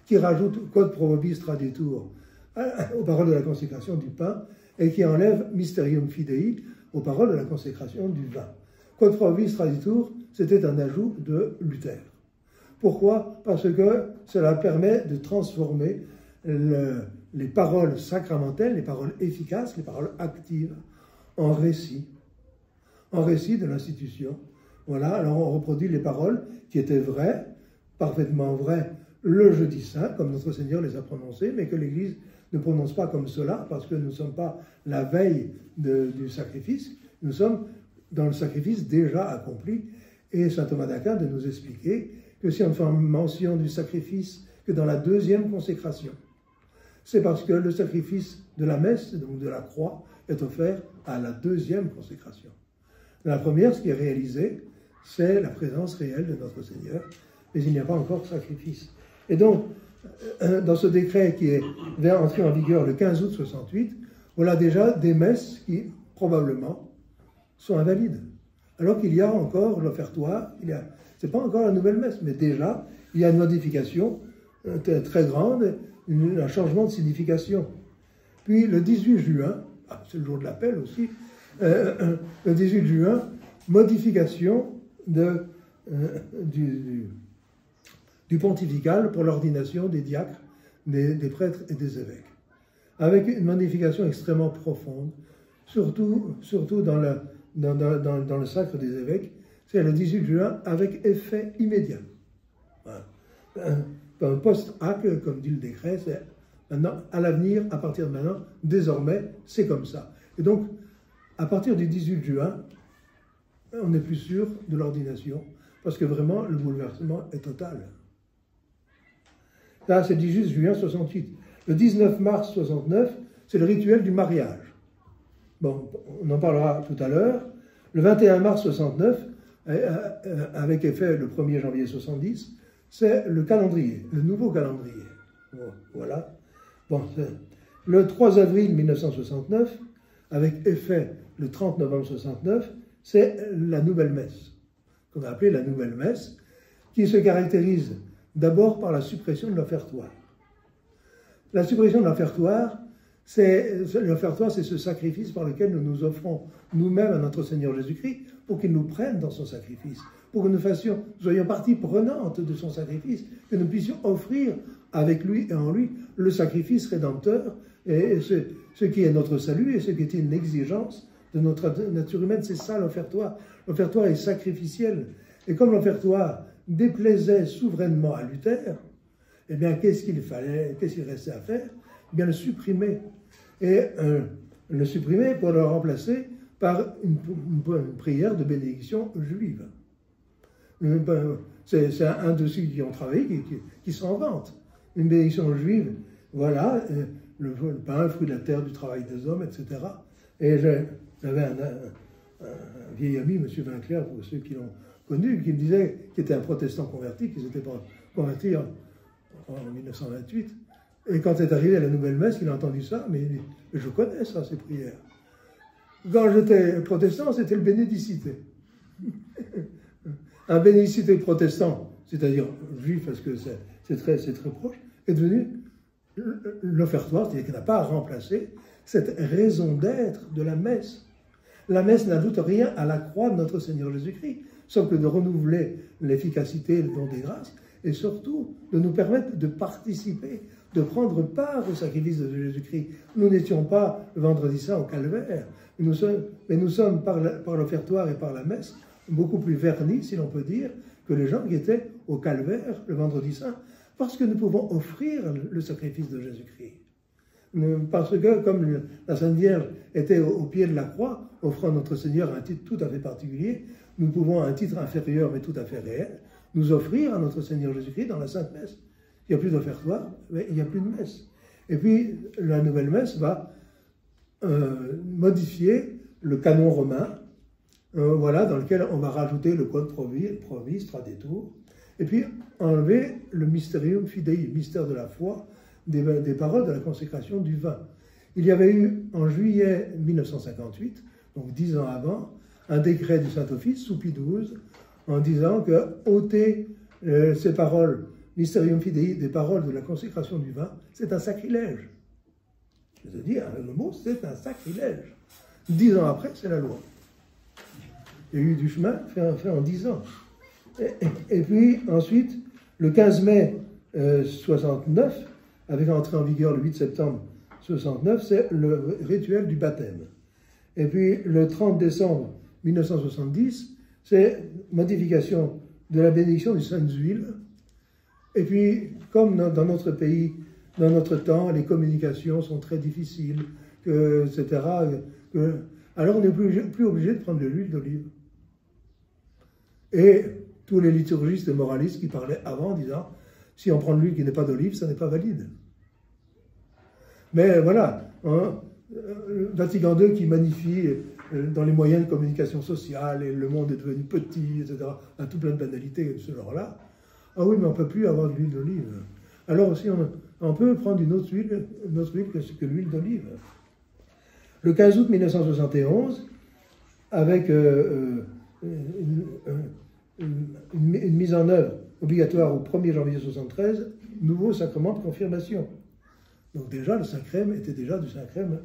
qui rajoutent quod pro vobis traditur aux paroles de la consécration du pain, et qui enlève mysterium fidei aux paroles de la consécration du vin. Quod pro vobis traditur, c'était un ajout de Luther. Pourquoi? Parce que cela permet de transformer les paroles sacramentelles, les paroles efficaces, les paroles actives, en récit de l'institution. Voilà, alors on reproduit les paroles qui étaient vraies, parfaitement vraies, le jeudi saint, comme notre Seigneur les a prononcées, mais que l'Église ne prononce pas comme cela, parce que nous ne sommes pas la veille du sacrifice, nous sommes dans le sacrifice déjà accompli, et saint Thomas d'Aquin de nous expliquer que si on ne fait mention du sacrifice que dans la 2e consécration, c'est parce que le sacrifice de la messe, donc de la croix, est offert à la 2e consécration. Dans la première, ce qui est réalisé, c'est la présence réelle de notre Seigneur, mais il n'y a pas encore de sacrifice. Et donc, dans ce décret qui est entré en vigueur le 15 août 68, voilà déjà des messes qui, probablement, sont invalides. Alors qu'il y a encore l'offertoire, c'est pas encore la nouvelle messe, mais déjà, il y a une modification très grande, un changement de signification. Puis le 18 juin, c'est le jour de l'appel aussi, le 18 juin, modification du pontifical pour l'ordination des diacres, des prêtres et des évêques. Avec une modification extrêmement profonde, surtout dans le sacre des évêques, c'est le 18 juin avec effet immédiat. Voilà. Un post-hac, comme dit le décret, c'est maintenant, à l'avenir, à partir de maintenant, désormais, c'est comme ça. Et donc, à partir du 18 juin, on n'est plus sûr de l'ordination, parce que vraiment, le bouleversement est total. Là, c'est le 18 juin 68. Le 19 mars 69, c'est le rituel du mariage. Bon, on en parlera tout à l'heure. Le 21 mars 69, avec effet le 1er janvier 70, c'est le calendrier, le nouveau calendrier. Bon, voilà. Bon, le 3 avril 1969, avec effet le 30 novembre 69, c'est la nouvelle messe, qu'on a appelée la nouvelle messe, qui se caractérise d'abord par la suppression de l'offertoire. La suppression de l'offertoire, c'est ce sacrifice par lequel nous nous offrons nous-mêmes à notre Seigneur Jésus-Christ pour qu'il nous prenne dans son sacrifice, pour que nous soyons partie prenante de son sacrifice, que nous puissions offrir avec lui et en lui le sacrifice rédempteur, et ce qui est notre salut et ce qui est une exigence de notre nature humaine, c'est ça l'offertoire. L'offertoire est sacrificiel. Et comme l'offertoire déplaisait souverainement à Luther, eh bien, qu'est-ce qu'il restait à faire? Eh bien, le supprimer. Et le supprimer pour le remplacer par une prière de bénédiction juive. C'est un de ceux qui ont travaillé qui s'en vante. Une bénédiction juive, voilà, le pain, fruit de la terre, du travail des hommes, etc. Et j'avais un vieil ami, M. Vinclair, pour ceux qui l'ont connu, qui me disait, qui était un protestant converti, qui s'était converti en 1928. Et quand est arrivé à la nouvelle messe, il a entendu ça, mais il dit, je connais ça, ces prières. Quand j'étais protestant, c'était le bénédicité. Un bénédicité protestant, c'est-à-dire juif, parce que c'est très proche, est devenu l'offertoire, c'est-à-dire qu'il n'a pas à remplacer cette raison d'être de la messe. La messe n'ajoute rien à la croix de notre Seigneur Jésus-Christ, sauf que de renouveler l'efficacité et le don des grâces, et surtout de nous permettre de participer, de prendre part au sacrifice de Jésus-Christ. Nous n'étions pas le vendredi saint au calvaire, mais nous sommes par l'offertoire et par la messe beaucoup plus vernis, si l'on peut dire, que les gens qui étaient au calvaire le vendredi saint, parce que nous pouvons offrir le sacrifice de Jésus-Christ. Parce que, comme la Sainte Vierge était au pied de la croix, offrant à notre Seigneur un titre tout à fait particulier, nous pouvons, à un titre inférieur mais tout à fait réel, nous offrir à notre Seigneur Jésus-Christ dans la Sainte Messe. Il n'y a plus d'offertoire, mais il n'y a plus de messe. Et puis, la nouvelle messe va modifier le canon romain, voilà, dans lequel on va rajouter le code provis, traditur, et puis enlever le mysterium fidei, mystère de la foi, des paroles de la consécration du vin. Il y avait eu, en juillet 1958, donc 10 ans avant, un décret du Saint-Office, sous Pie XII, en disant que ôter ces paroles, mysterium fidei, des paroles de la consécration du vin, c'est un sacrilège. Je veux dire, le mot, c'est un sacrilège. 10 ans après, c'est la loi. Il y a eu du chemin fait en 10 ans. Et puis, ensuite, le 15 mai 69, avec entrée en vigueur le 8 septembre 69, c'est le rituel du baptême. Et puis, le 30 décembre 1970, c'est modification de la bénédiction des saintes huiles. Et puis, comme dans notre pays, dans notre temps, les communications sont très difficiles, etc., alors on n'est plus obligé de prendre de l'huile d'olive. Et tous les liturgistes et moralistes qui parlaient avant disant, si on prend de l'huile qui n'est pas d'olive, ça n'est pas valide. Mais voilà, hein, Vatican II qui magnifie dans les moyens de communication sociale, et le monde est devenu petit, etc., a tout plein de banalités de ce genre-là. Ah oui, mais on ne peut plus avoir de l'huile d'olive. Alors aussi, on peut prendre une autre huile que l'huile d'olive. Le 15 août 1971, avec une mise en œuvre obligatoire au 1er janvier 1973, nouveau sacrement de confirmation. Donc déjà, le sacrème était déjà du sacrème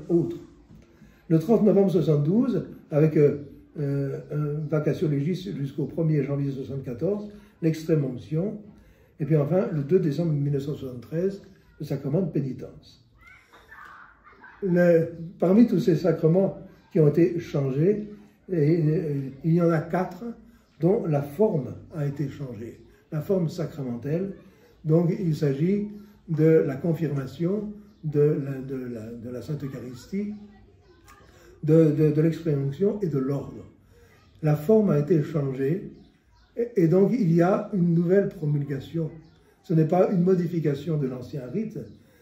autre. Le 30 novembre 1972, avec vacatio legis jusqu'au 1er janvier 1974, l'extrême onction. Et puis enfin, le 2 décembre 1973, le sacrement de pénitence. Parmi tous ces sacrements qui ont été changés, il y en a 4 dont la forme a été changée, la forme sacramentelle. Donc il s'agit de la confirmation, de la Sainte Eucharistie, de l'extrême onction et de l'ordre. La forme a été changée et donc il y a une nouvelle promulgation. Ce n'est pas une modification de l'ancien rite,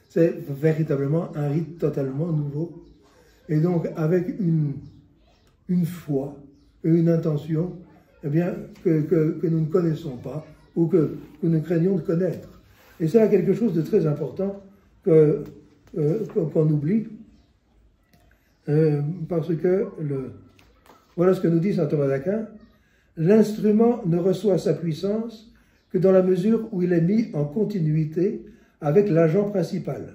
c'est véritablement un rite totalement nouveau. Et donc avec une foi et une intention, eh bien, que nous ne connaissons pas ou que nous craignons de connaître. Et c'est là quelque chose de très important qu'on oublie, parce que voilà ce que nous dit saint Thomas d'Aquin: l'instrument ne reçoit sa puissance que dans la mesure où il est mis en continuité avec l'agent principal,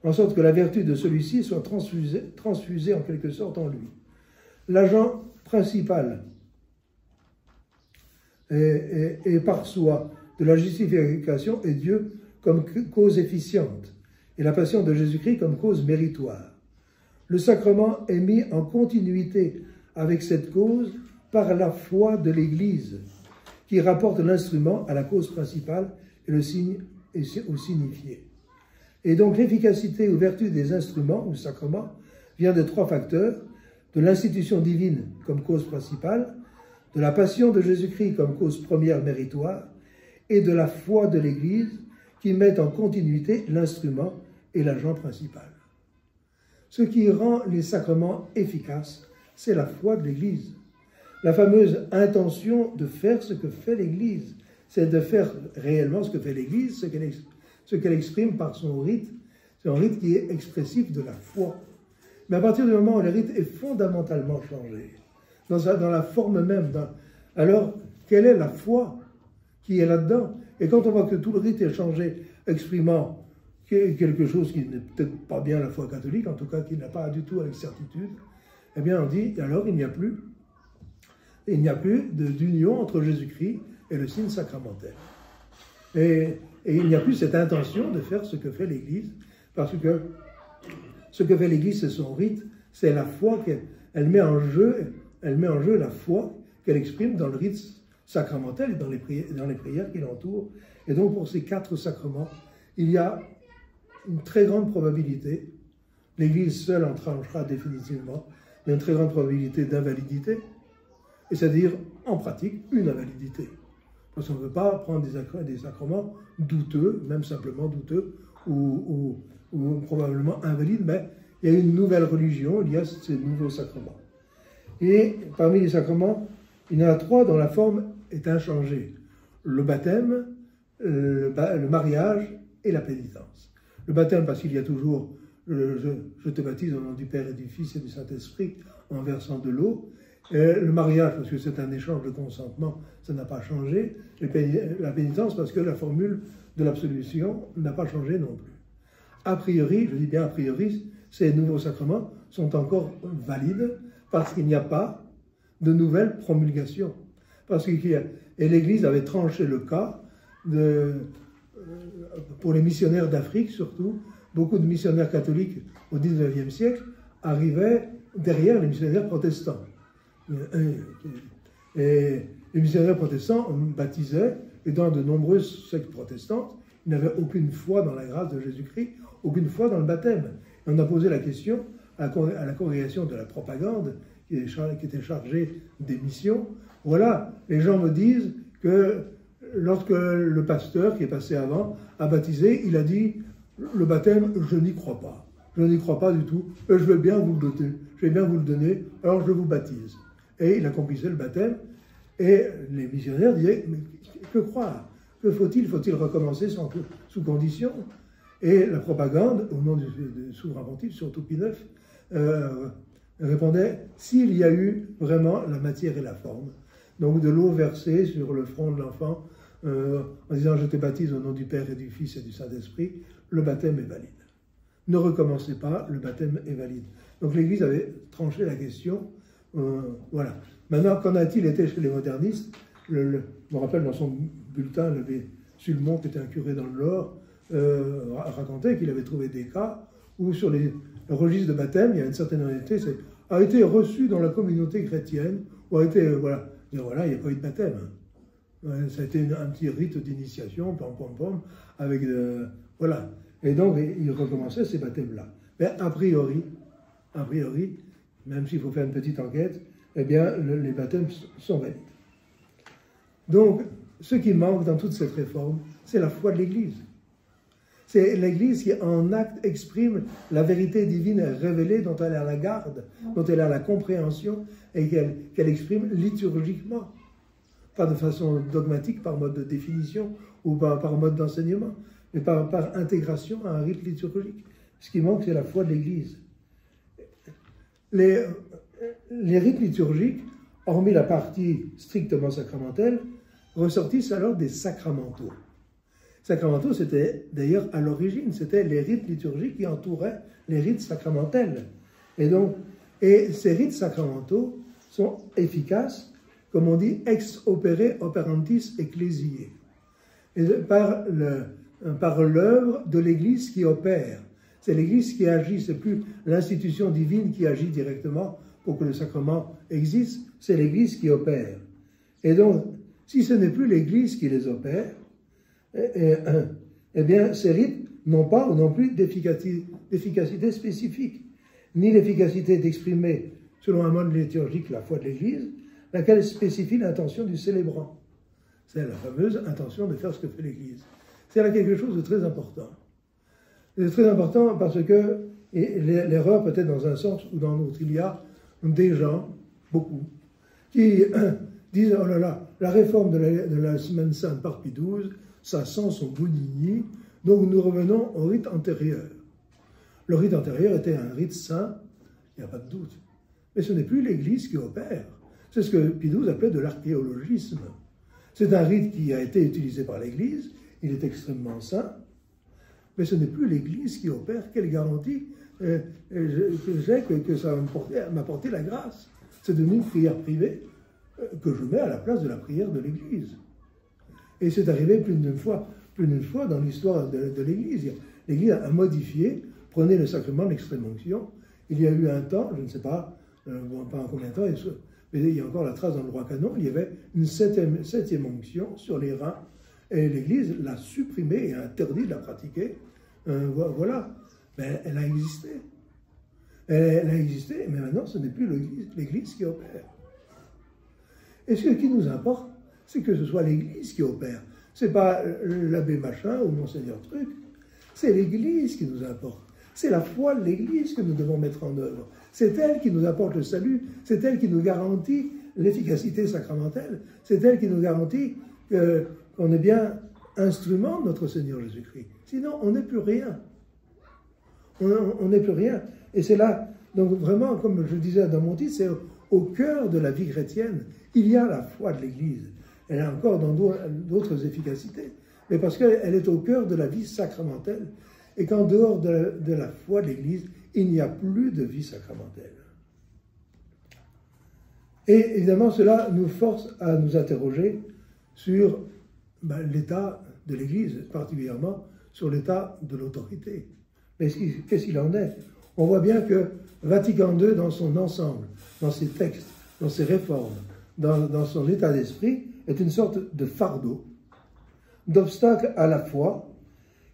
en sorte que la vertu de celui-ci soit transfusée en quelque sorte en lui. L'agent principal et par soi de la justification est Dieu comme cause efficiente et la passion de Jésus-Christ comme cause méritoire. Le sacrement est mis en continuité avec cette cause par la foi de l'Église, qui rapporte l'instrument à la cause principale et le signe au signifié. Et donc l'efficacité ou vertu des instruments ou sacrements vient de 3 facteurs: de l'institution divine comme cause principale, de la passion de Jésus-Christ comme cause première méritoire, et de la foi de l'Église qui met en continuité l'instrument est l'agent principal. Ce qui rend les sacrements efficaces, c'est la foi de l'Église. La fameuse intention de faire ce que fait l'Église, c'est de faire réellement ce que fait l'Église, ce qu'elle exprime par son rite. C'est un rite qui est expressif de la foi. Mais à partir du moment où le rite est fondamentalement changé, dans la forme même, alors quelle est la foi qui est là-dedans? Et quand on voit que tout le rite est changé, exprimant quelque chose qui n'est peut-être pas bien la foi catholique, en tout cas qui n'a pas du tout avec certitude, eh bien on dit, alors il n'y a plus d'union entre Jésus-Christ et le signe sacramentel. Et il n'y a plus cette intention de faire ce que fait l'Église, parce que ce que fait l'Église, c'est son rite, c'est la foi qu'elle met en jeu, la foi qu'elle exprime dans le rite sacramentel et dans les prières qui l'entourent. Et donc pour ces 4 sacrements, il y a une très grande probabilité, l'Église seule en tranchera définitivement, il y a une très grande probabilité d'invalidité, et c'est-à-dire, en pratique, une invalidité. Parce qu'on ne veut pas prendre des sacrements douteux, même simplement douteux, ou probablement invalides, mais il y a une nouvelle religion, il y a ces nouveaux sacrements. Et parmi les sacrements, il y en a 3 dont la forme est inchangée. Le baptême, le mariage et la pénitence. Le baptême, parce qu'il y a toujours je te baptise au nom du Père et du Fils et du Saint-Esprit en versant de l'eau. Le mariage, parce que c'est un échange de consentement, ça n'a pas changé. La pénitence, parce que la formule de l'absolution n'a pas changé non plus. A priori, je dis bien a priori, ces nouveaux sacrements sont encore valides parce qu'il n'y a pas de nouvelle promulgation. Et l'Église avait tranché le cas pour les missionnaires d'Afrique surtout. Beaucoup de missionnaires catholiques au XIXe siècle arrivaient derrière les missionnaires protestants. Et les missionnaires protestants baptisaient, et dans de nombreuses sectes protestantes, ils n'avaient aucune foi dans la grâce de Jésus-Christ, aucune foi dans le baptême. Et on a posé la question à la congrégation de la propagande, qui était chargée des missions. Voilà, les gens me disent que lorsque le pasteur qui est passé avant a baptisé, il a dit « Le baptême, je n'y crois pas. Je n'y crois pas du tout. Je vais bien vous le donner, alors je vous baptise. » Et il accomplissait le baptême. Et les missionnaires disaient « Mais que croire? Que faut-il? Faut-il recommencer sous condition ?» Et la propagande, au nom du souverain pontife, surtout Pie IX, répondait « S'il y a eu vraiment la matière et la forme, donc de l'eau versée sur le front de l'enfant, en disant « Je te baptise au nom du Père et du Fils et du Saint-Esprit », le baptême est valide. Ne recommencez pas, le baptême est valide. Donc l'Église avait tranché la question. Voilà. Maintenant, qu'en a-t-il été chez les modernistes? Je me rappelle dans son bulletin, l'abbé Sulmont, qui était un curé dans le Nord, racontait qu'il avait trouvé des cas où sur le registre de baptême, il y a une certaine honnêteté, a été reçu dans la communauté chrétienne, ou a été, voilà, il n'y a pas eu de baptême. Ça a été un petit rite d'initiation, pom, avec, voilà. Et donc, il recommençait ces baptêmes-là. Mais a priori, même s'il faut faire une petite enquête, eh bien, les baptêmes sont valides. Donc, ce qui manque dans toute cette réforme, c'est la foi de l'Église. C'est l'Église qui, en acte, exprime la vérité divine révélée dont elle a la garde, dont elle a la compréhension et qu'elle exprime liturgiquement. Pas de façon dogmatique, par mode de définition ou par mode d'enseignement, mais par intégration à un rite liturgique. Ce qui manque, c'est la foi de l'Église. Les rites liturgiques, hormis la partie strictement sacramentelle, ressortissent alors des sacramentaux. Sacramentaux, c'était d'ailleurs à l'origine, c'était les rites liturgiques qui entouraient les rites sacramentels. Et ces rites sacramentaux sont efficaces, comme on dit, ex opere operantis ecclesiae, et par l'œuvre de l'Église qui opère. C'est l'Église qui agit, c'est plus l'institution divine qui agit directement pour que le sacrement existe, c'est l'Église qui opère. Et donc, si ce n'est plus l'Église qui les opère, eh bien, ces rites n'ont pas ou non plus d'efficacité spécifique, ni l'efficacité d'exprimer, selon un mode liturgique, la foi de l'Église, laquelle spécifie l'intention du célébrant. C'est la fameuse intention de faire ce que fait l'Église. C'est là quelque chose de très important. C'est très important parce que l'erreur peut être dans un sens ou dans l'autre. Il y a des gens, beaucoup, qui disent « Oh là là, la réforme de la Semaine Sainte par Pie XII, ça sent son bounigny, donc nous revenons au rite antérieur. » Le rite antérieur était un rite saint, il n'y a pas de doute. Mais ce n'est plus l'Église qui opère. C'est ce que Pie XII appelait de l'archéologisme. C'est un rite qui a été utilisé par l'Église, il est extrêmement saint, mais ce n'est plus l'Église qui opère. Quelle garantie j'ai que ça va m'apporter la grâce? C'est devenu une prière privée que je mets à la place de la prière de l'Église. Et c'est arrivé plus d'une fois dans l'histoire de l'Église. L'Église a modifié, prenez le sacrement de l'extrême-onction. Il y a eu un temps, je ne sais pas, pas en combien de temps, mais il y a encore la trace dans le droit canon, il y avait une septième onction sur les reins, et l'Église l'a supprimée et a interdit de la pratiquer. Voilà. Mais elle a existé. Elle a existé, mais maintenant ce n'est plus l'Église qui opère. Et ce qui nous importe, c'est que ce soit l'Église qui opère. Ce n'est pas l'abbé machin ou Monseigneur truc, c'est l'Église qui nous importe. C'est la foi de l'Église que nous devons mettre en œuvre. C'est elle qui nous apporte le salut, c'est elle qui nous garantit l'efficacité sacramentelle, c'est elle qui nous garantit qu'on est bien instrument de notre Seigneur Jésus-Christ. Sinon, on n'est plus rien. On n'est plus rien. Et c'est là, donc vraiment, comme je disais dans mon titre, c'est au cœur de la vie chrétienne. Il y a la foi de l'Église. Elle a encore dans d'autres efficacités, mais parce qu'elle est au cœur de la vie sacramentelle, et qu'en dehors de la foi de l'Église, il n'y a plus de vie sacramentelle. Et évidemment, cela nous force à nous interroger sur l'état de l'Église, particulièrement sur l'état de l'autorité. Mais qu'est-ce qu'il en est? On voit bien que Vatican II, dans son ensemble, dans ses textes, dans ses réformes, dans son état d'esprit, est une sorte de fardeau, d'obstacle à la foi,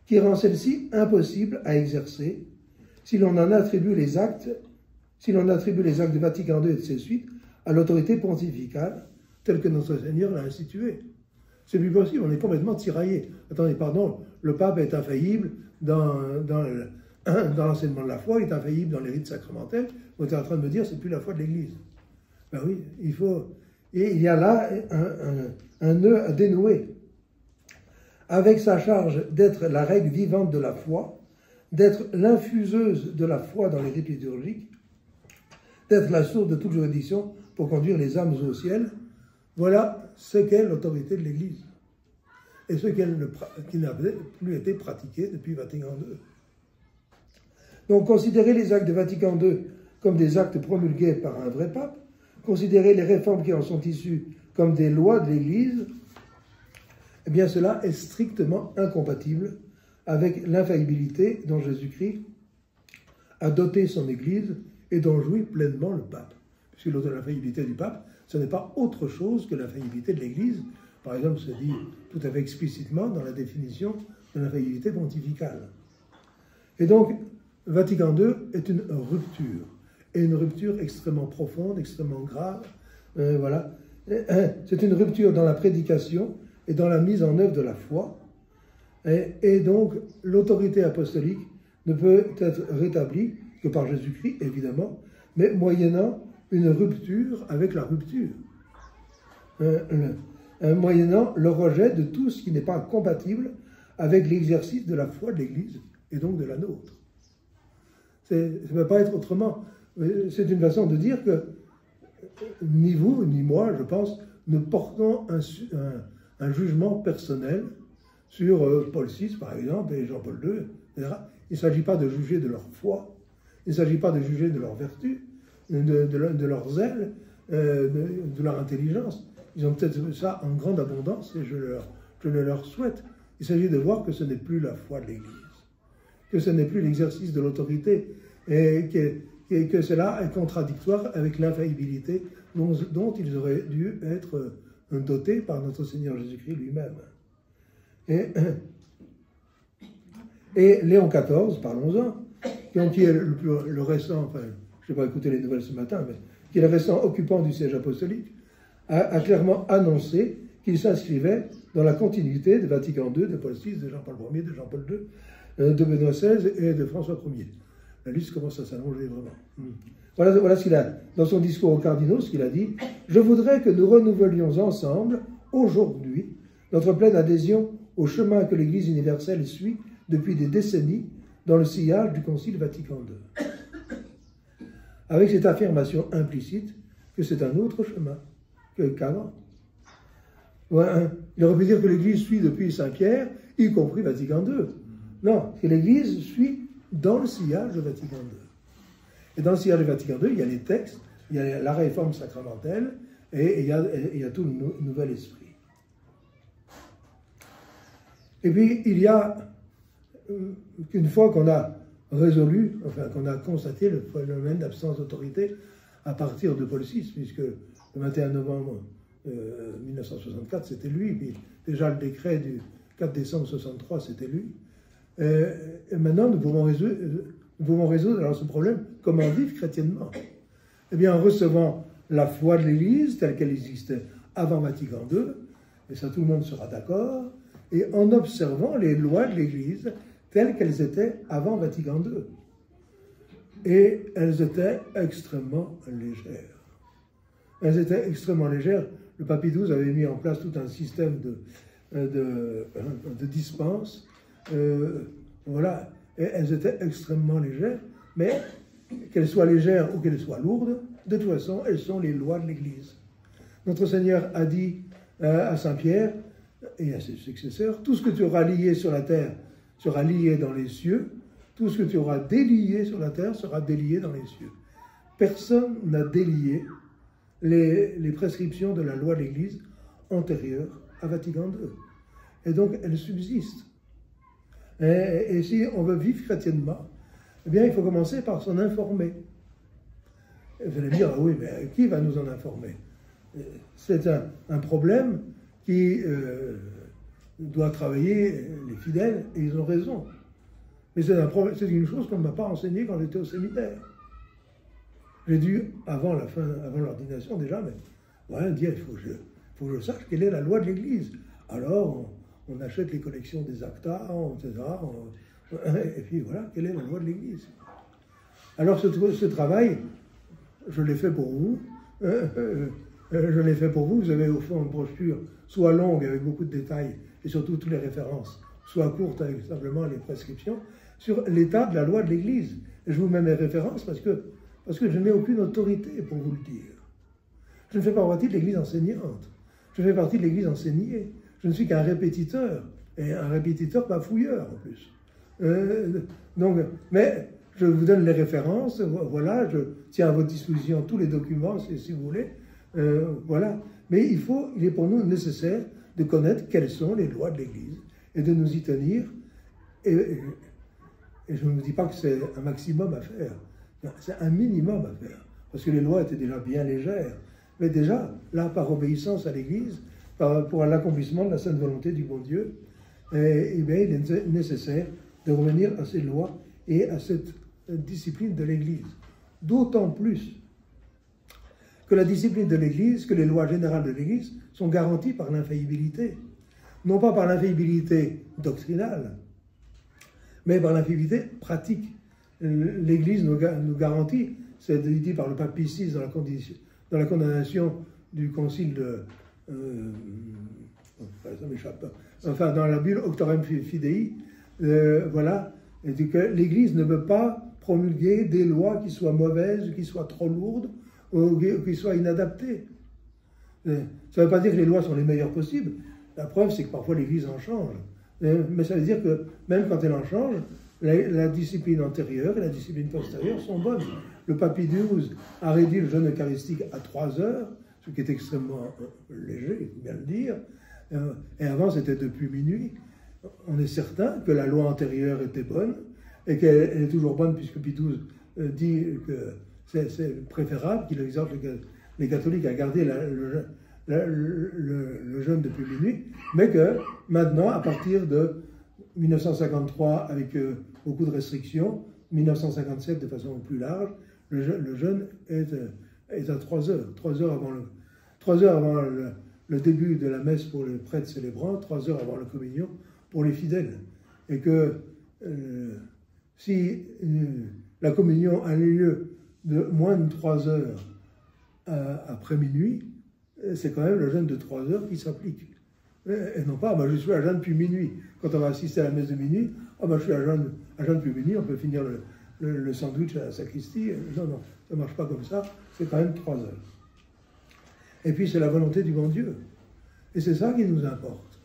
qui rend celle-ci impossible à exercer si l'on attribue les actes de Vatican II et de ses suites à l'autorité pontificale, telle que notre Seigneur l'a instituée. C'est plus possible, on est complètement tiraillé. Attendez, pardon, le pape est infaillible dans l'enseignement de la foi, il est infaillible dans les rites sacramentels. Vous êtes en train de me dire, c'est plus la foi de l'Église. Ben oui, il faut... Et il y a là un nœud à dénouer. Avec sa charge d'être la règle vivante de la foi, d'être l'infuseuse de la foi dans les rites liturgiques, d'être la source de toute juridiction pour conduire les âmes au ciel, voilà ce qu'est l'autorité de l'Église. Et ce qui n'a plus été pratiqué depuis Vatican II. Donc, considérer les actes de Vatican II comme des actes promulgués par un vrai pape, considérer les réformes qui en sont issues comme des lois de l'Église, eh bien cela est strictement incompatible avec l'infaillibilité dont Jésus-Christ a doté son Église et dont jouit pleinement le pape. Puisque l'infaillibilité du pape, ce n'est pas autre chose que l'infaillibilité de l'Église. Par exemple, c'est dit tout à fait explicitement dans la définition de l'infaillibilité pontificale. Et donc, Vatican II est une rupture, et une rupture extrêmement profonde, extrêmement grave. Voilà. C'est une rupture dans la prédication et dans la mise en œuvre de la foi. Et donc, l'autorité apostolique ne peut être rétablie que par Jésus-Christ, évidemment, mais moyennant une rupture avec la rupture. Moyennant le rejet de tout ce qui n'est pas compatible avec l'exercice de la foi de l'Église, et donc de la nôtre. Ça ne peut pas être autrement. C'est une façon de dire que ni vous, ni moi, je pense, ne portons un jugement personnel sur Paul VI, par exemple, et Jean-Paul II, etc. Il ne s'agit pas de juger de leur foi, il ne s'agit pas de juger de leur vertu, de leur zèle, de leur intelligence. Ils ont peut-être ça en grande abondance et je le leur souhaite. Il s'agit de voir que ce n'est plus la foi de l'Église, que ce n'est plus l'exercice de l'autorité, et que cela est contradictoire avec l'infaillibilité dont ils auraient dû être dotés par notre Seigneur Jésus-Christ lui-même. Et Léon XIV, parlons-en, qui est le récent, enfin, je n'ai pas écouté les nouvelles ce matin, mais qui est le récent occupant du siège apostolique, a clairement annoncé qu'il s'inscrivait dans la continuité de Vatican II, de Paul VI, de Jean-Paul Ier, de Jean-Paul II, de Benoît XVI et de François Ier. La liste commence à s'allonger vraiment. Voilà ce qu'il a, dans son discours aux cardinaux, ce qu'il a dit. « Je voudrais que nous renouvelions ensemble, aujourd'hui, notre pleine adhésion au chemin que l'Église universelle suit depuis des décennies dans le sillage du Concile Vatican II. » Avec cette affirmation implicite que c'est un autre chemin qu'avant. Il aurait pu dire que l'Église suit depuis Saint-Pierre, y compris Vatican II. Non, que l'Église suit dans le sillage de Vatican II. Et dans le sillage de Vatican II, il y a les textes, il y a la réforme sacramentelle et il y a tout le nouvel esprit. Et puis, il y a, une fois qu'on a résolu, enfin qu'on a constaté le phénomène d'absence d'autorité à partir de Paul VI, puisque le 21 novembre 1964, c'était lui, puis déjà le décret du 4 décembre 63, c'était lui. Et maintenant, nous pouvons résoudre alors ce problème, comment vivre chrétiennement. Eh bien, en recevant la foi de l'Église telle qu'elle existait avant Vatican II, et ça tout le monde sera d'accord, et en observant les lois de l'Église telles qu'elles étaient avant Vatican II. Et elles étaient extrêmement légères. Elles étaient extrêmement légères. Le pape Pie XII avait mis en place tout un système de dispense. Voilà. Et elles étaient extrêmement légères, mais qu'elles soient légères ou qu'elles soient lourdes, de toute façon, elles sont les lois de l'Église. Notre Seigneur a dit à Saint-Pierre et à ses successeurs, tout ce que tu auras lié sur la terre sera lié dans les cieux, tout ce que tu auras délié sur la terre sera délié dans les cieux. Personne n'a délié les prescriptions de la loi de l'Église antérieure à Vatican II. Et donc, elles subsistent. Et si on veut vivre chrétiennement, eh bien, il faut commencer par s'en informer. Vous allez me dire, ah oui, mais qui va nous en informer? C'est un problème qui doit travailler les fidèles, et ils ont raison. Mais c'est une chose qu'on ne m'a pas enseignée quand j'étais au séminaire. J'ai dû, avant l'ordination déjà, mais voilà, dire, il faut que je sache quelle est la loi de l'Église. Alors, on achète les collections des actas, etc. Et puis voilà, quelle est la loi de l'Église. Alors ce travail, je l'ai fait pour vous. Je l'ai fait pour vous. Vous avez au fond une brochure, soit longue avec beaucoup de détails, et surtout toutes les références, soit courte avec simplement les prescriptions, sur l'état de la loi de l'Église. Et je vous mets mes références parce que je n'ai aucune autorité pour vous le dire. Je ne fais pas partie de l'Église enseignante. Je fais partie de l'Église enseignée. Je ne suis qu'un répétiteur, et un répétiteur pas fouilleur en plus. Mais je vous donne les références, voilà, je tiens à votre disposition tous les documents si vous voulez, voilà. Mais il est pour nous nécessaire de connaître quelles sont les lois de l'Église et de nous y tenir. Et je ne vous dis pas que c'est un maximum à faire, c'est un minimum à faire, parce que les lois étaient déjà bien légères. Mais déjà, là, par obéissance à l'Église, pour l'accomplissement de la sainte volonté du bon Dieu, eh bien, il est nécessaire de revenir à ces lois et à cette discipline de l'Église. D'autant plus que la discipline de l'Église, que les lois générales de l'Église sont garanties par l'infaillibilité. Non pas par l'infaillibilité doctrinale, mais par l'infaillibilité pratique. L'Église nous garantit, c'est dit par le pape Pie VI dans la condamnation du concile de... ça m'échappe. Enfin, dans la bulle Octorem Fidei, voilà, et que l'Église ne veut pas promulguer des lois qui soient mauvaises, qui soient trop lourdes, ou qui soient inadaptées. Ça ne veut pas dire que les lois sont les meilleures possibles. La preuve, c'est que parfois l'Église en change. Mais ça veut dire que même quand elle en change, la discipline antérieure et la discipline postérieure sont bonnes. Le pape Pie XII a réduit le jeûne eucharistique à 3 heures, ce qui est extrêmement léger, il faut bien le dire. Et avant, c'était depuis minuit. On est certain que la loi antérieure était bonne, et qu'elle est toujours bonne, puisque Pie XII dit que c'est préférable, qu'il exhorte les catholiques à garder le jeûne depuis minuit, mais que maintenant, à partir de 1953, avec beaucoup de restrictions, 1957 de façon plus large, le jeûne est à 3 heures. 3 heures avant le début de la messe pour les prêtres célébrants, 3 heures avant la communion pour les fidèles. Et que si la communion a lieu de moins de 3 heures après minuit, c'est quand même le jeûne de 3 heures qui s'applique. Et non pas, je suis à jeûne depuis minuit. Quand on va assister à la messe de minuit, je suis à jeûne depuis minuit, on peut finir le sandwich à la sacristie. Non, ça ne marche pas comme ça, c'est quand même 3 heures. Et puis c'est la volonté du bon Dieu. Et c'est ça qui nous importe.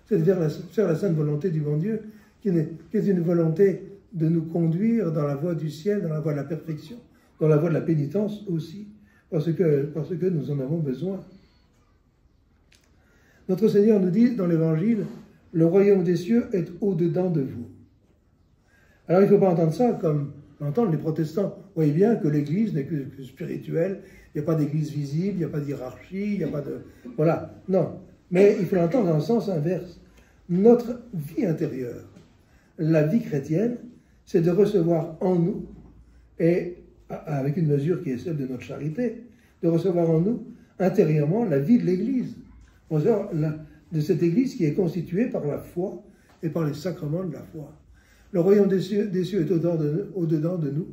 C'est de faire la sainte volonté du bon Dieu, qui est une volonté de nous conduire dans la voie du ciel, dans la voie de la perfection, dans la voie de la pénitence aussi, parce que nous en avons besoin. Notre Seigneur nous dit dans l'Évangile, « Le royaume des cieux est au-dedans de vous ». Alors il ne faut pas entendre ça comme l'entendent les protestants. Vous voyez bien que l'Église n'est que spirituelle, il n'y a pas d'Église visible, il n'y a pas d'hiérarchie, il n'y a pas de... Voilà, non. Mais il faut l'entendre dans le sens inverse. Notre vie intérieure, la vie chrétienne, c'est de recevoir en nous, et avec une mesure qui est celle de notre charité, de recevoir en nous intérieurement la vie de l'Église. De cette Église qui est constituée par la foi et par les sacrements de la foi. Le royaume des cieux est au-dedans de nous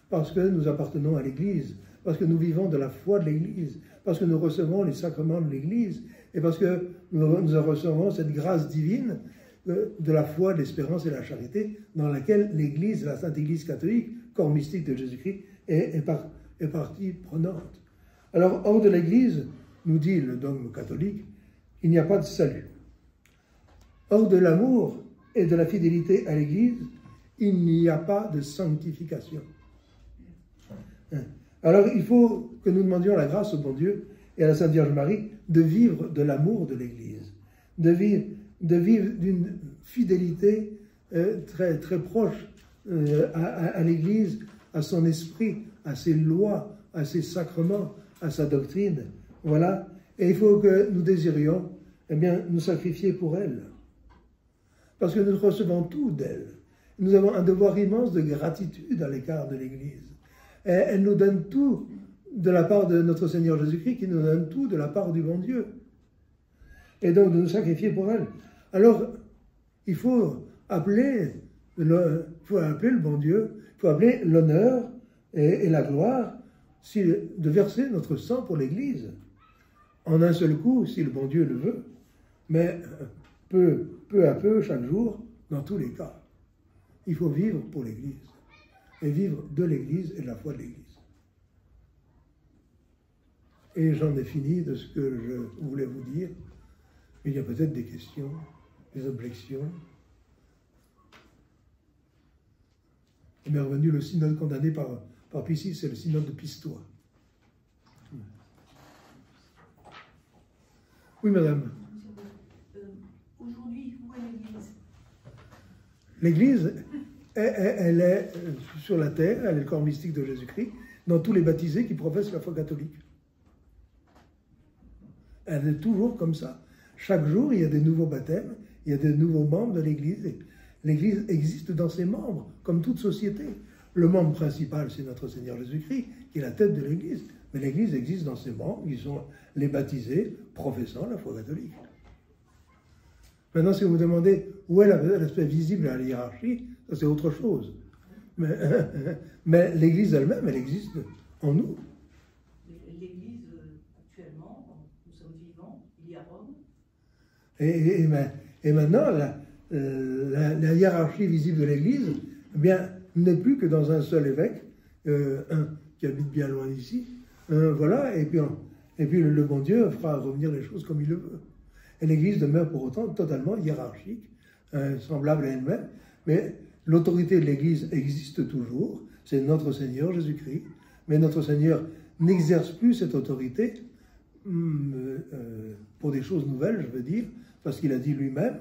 parce que nous appartenons à l'Église, parce que nous vivons de la foi de l'Église, parce que nous recevons les sacrements de l'Église et parce que nous recevons cette grâce divine de la foi, de l'espérance et de la charité dans laquelle l'Église, la Sainte Église catholique, corps mystique de Jésus-Christ, est partie prenante. Alors, hors de l'Église, nous dit le dogme catholique, il n'y a pas de salut. Hors de l'amour et de la fidélité à l'Église, il n'y a pas de sanctification. Alors il faut que nous demandions la grâce au bon Dieu et à la Sainte Vierge Marie de vivre de l'amour de l'Église, de vivre d'une fidélité très, très proche à l'Église, à son esprit, à ses lois, à ses sacrements, à sa doctrine. Voilà. Et il faut que nous désirions nous sacrifier pour elle. Parce que nous recevons tout d'elle. Nous avons un devoir immense de gratitude à l'égard de l'Église. Et elle nous donne tout de la part de notre Seigneur Jésus-Christ, qui nous donne tout de la part du bon Dieu. Et donc de nous sacrifier pour elle. Alors, il faut appeler le bon Dieu, il faut appeler l'honneur et la gloire de verser notre sang pour l'Église. En un seul coup, si le bon Dieu le veut, mais peu à peu, chaque jour, dans tous les cas. Il faut vivre pour l'Église, et vivre de l'Église et de la foi de l'Église. Et j'en ai fini de ce que je voulais vous dire. Il y a peut-être des questions, des objections. Il m'est revenu le synode condamné par Piscis, c'est le synode de Pistoia. Oui, madame. Aujourd'hui, où est l'Église? L'Église, elle est sur la terre, elle est le corps mystique de Jésus-Christ, dans tous les baptisés qui professent la foi catholique. Elle est toujours comme ça. Chaque jour, il y a des nouveaux baptêmes, il y a des nouveaux membres de l'Église. L'Église existe dans ses membres, comme toute société. Le membre principal, c'est notre Seigneur Jésus-Christ, qui est la tête de l'Église. Mais l'Église existe dans ses membres, qui sont les baptisés professant la foi catholique. Maintenant, si vous me demandez où est l'aspect visible à la hiérarchie, ça c'est autre chose. Mais l'Église elle-même, elle existe en nous. L'Église, actuellement, nous sommes vivants, il y a Rome. Et maintenant, la hiérarchie visible de l'Église, eh bien, n'est plus que dans un seul évêque, un qui habite bien loin d'ici, voilà, et puis le bon Dieu fera revenir les choses comme il le veut. Et l'Église demeure pour autant totalement hiérarchique, semblable à elle-même, mais l'autorité de l'Église existe toujours, c'est notre Seigneur Jésus-Christ, mais notre Seigneur n'exerce plus cette autorité pour des choses nouvelles, je veux dire, parce qu'il a dit lui-même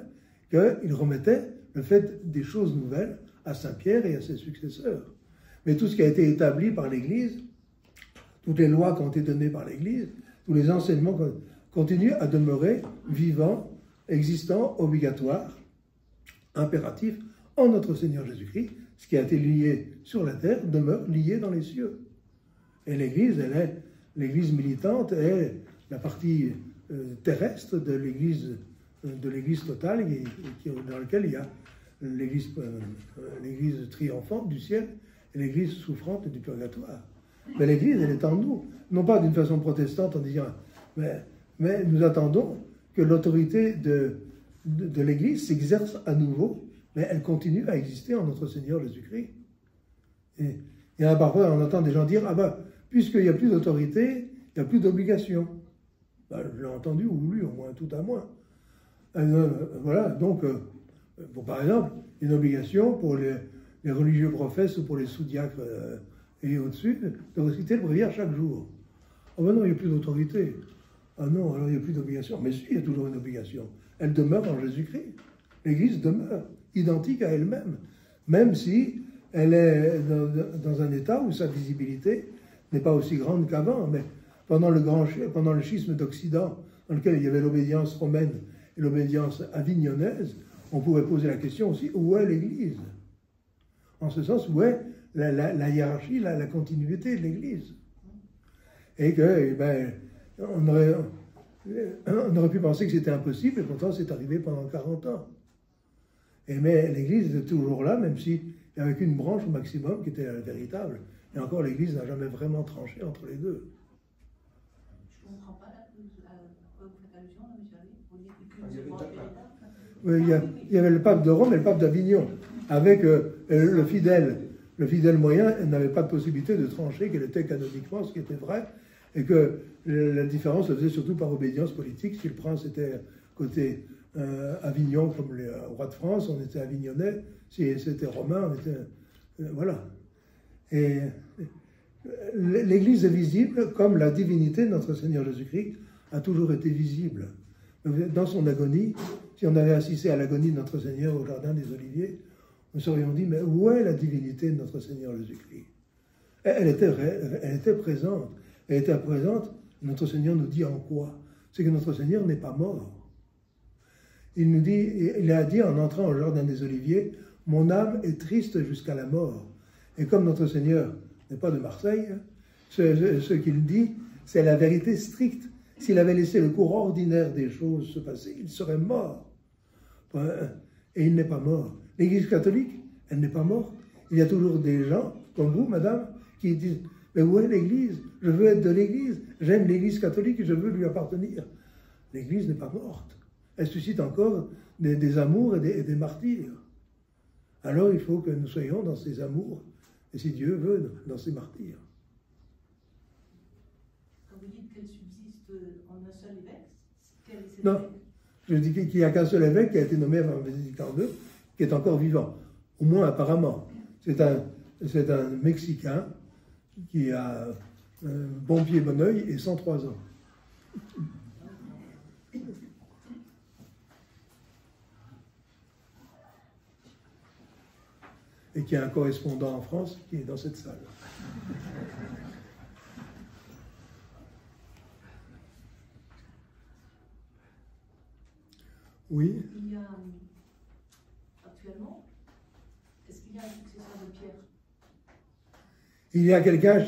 qu'il remettait le fait des choses nouvelles à Saint Pierre et à ses successeurs. Mais tout ce qui a été établi par l'Église, toutes les lois qui ont été données par l'Église, tous les enseignements continuent à demeurer vivants, existants, obligatoires, impératifs en notre Seigneur Jésus-Christ. Ce qui a été lié sur la terre demeure lié dans les cieux. Et l'Église, l'Église militante est la partie terrestre de l'Église totale, dans laquelle il y a l'Église triomphante du ciel et l'Église souffrante du purgatoire. Mais l'Église, elle est en nous, non pas d'une façon protestante en disant, mais nous attendons que l'autorité de l'Église s'exerce à nouveau, mais elle continue à exister en notre Seigneur Jésus-Christ. Et parfois, on entend des gens dire, ah ben, puisqu'il n'y a plus d'autorité, il n'y a plus d'obligation. Ben, je l'ai entendu ou lu, au moins, tout à moins. Voilà, donc, par exemple, une obligation pour les religieux professes ou pour les sous-diacres et au-dessus, de réciter le bréviaire chaque jour. Ah ben non, il n'y a plus d'autorité. Ah non, alors il n'y a plus d'obligation. Mais si, il y a toujours une obligation. Elle demeure en Jésus-Christ. L'Église demeure, identique à elle-même, même si elle est dans un état où sa visibilité n'est pas aussi grande qu'avant. Mais pendant le schisme d'Occident, dans lequel il y avait l'obédience romaine et l'obédience avignonnaise, on pourrait poser la question aussi, où est l'Église? En ce sens, où est la hiérarchie, la continuité de l'Église? Et que, on aurait pu penser que c'était impossible, et pourtant c'est arrivé pendant 40 ans. Mais l'Église est toujours là, même s'il n'y avait qu'une branche au maximum qui était la véritable. Et encore, l'Église n'a jamais vraiment tranché entre les deux. Je ne comprends pas à quoi vous faites allusion, monsieur Ali. Il y avait le pape de Rome et le pape d'Avignon, avec le fidèle moyen n'avait pas de possibilité de trancher qu'elle était canoniquement, ce qui était vrai, et que la différence se faisait surtout par obédience politique. Si le prince était côté Avignon comme le roi de France, on était avignonnais. Si c'était romain, on était... voilà. Et l'Église est visible comme la divinité de notre Seigneur Jésus-Christ a toujours été visible. Dans son agonie, si on avait assisté à l'agonie de notre Seigneur au Jardin des Oliviers, nous serions dit, mais où est la divinité de notre Seigneur Jésus-Christ? Elle était présente. Elle était présente, notre Seigneur nous dit en quoi? C'est que notre Seigneur n'est pas mort. Il a dit en entrant au Jardin des Oliviers, mon âme est triste jusqu'à la mort. Et comme notre Seigneur n'est pas de Marseille, ce qu'il dit, c'est la vérité stricte. S'il avait laissé le cours ordinaire des choses se passer, il serait mort. Et il n'est pas mort. L'Église catholique, elle n'est pas morte. Il y a toujours des gens, comme vous, madame, qui disent, mais où est l'Église? Je veux être de l'Église. J'aime l'Église catholique et je veux lui appartenir. L'Église n'est pas morte. Elle suscite encore des amours et des martyrs. Alors il faut que nous soyons dans ces amours, et si Dieu veut, dans ces martyrs. Quand vous dites qu'elle subsiste en un seul évêque, quel est cet Non, évêque? je dis qu'il n'y a qu'un seul évêque qui a été nommé avant Bénédicte II, qui est encore vivant, au moins apparemment. C'est un Mexicain qui a bon pied, bon oeil et 103 ans. Et qui a un correspondant en France qui est dans cette salle. Oui. Il y a actuellement, est-ce qu'il y a un successeur de Pierre? Il y a quelqu'un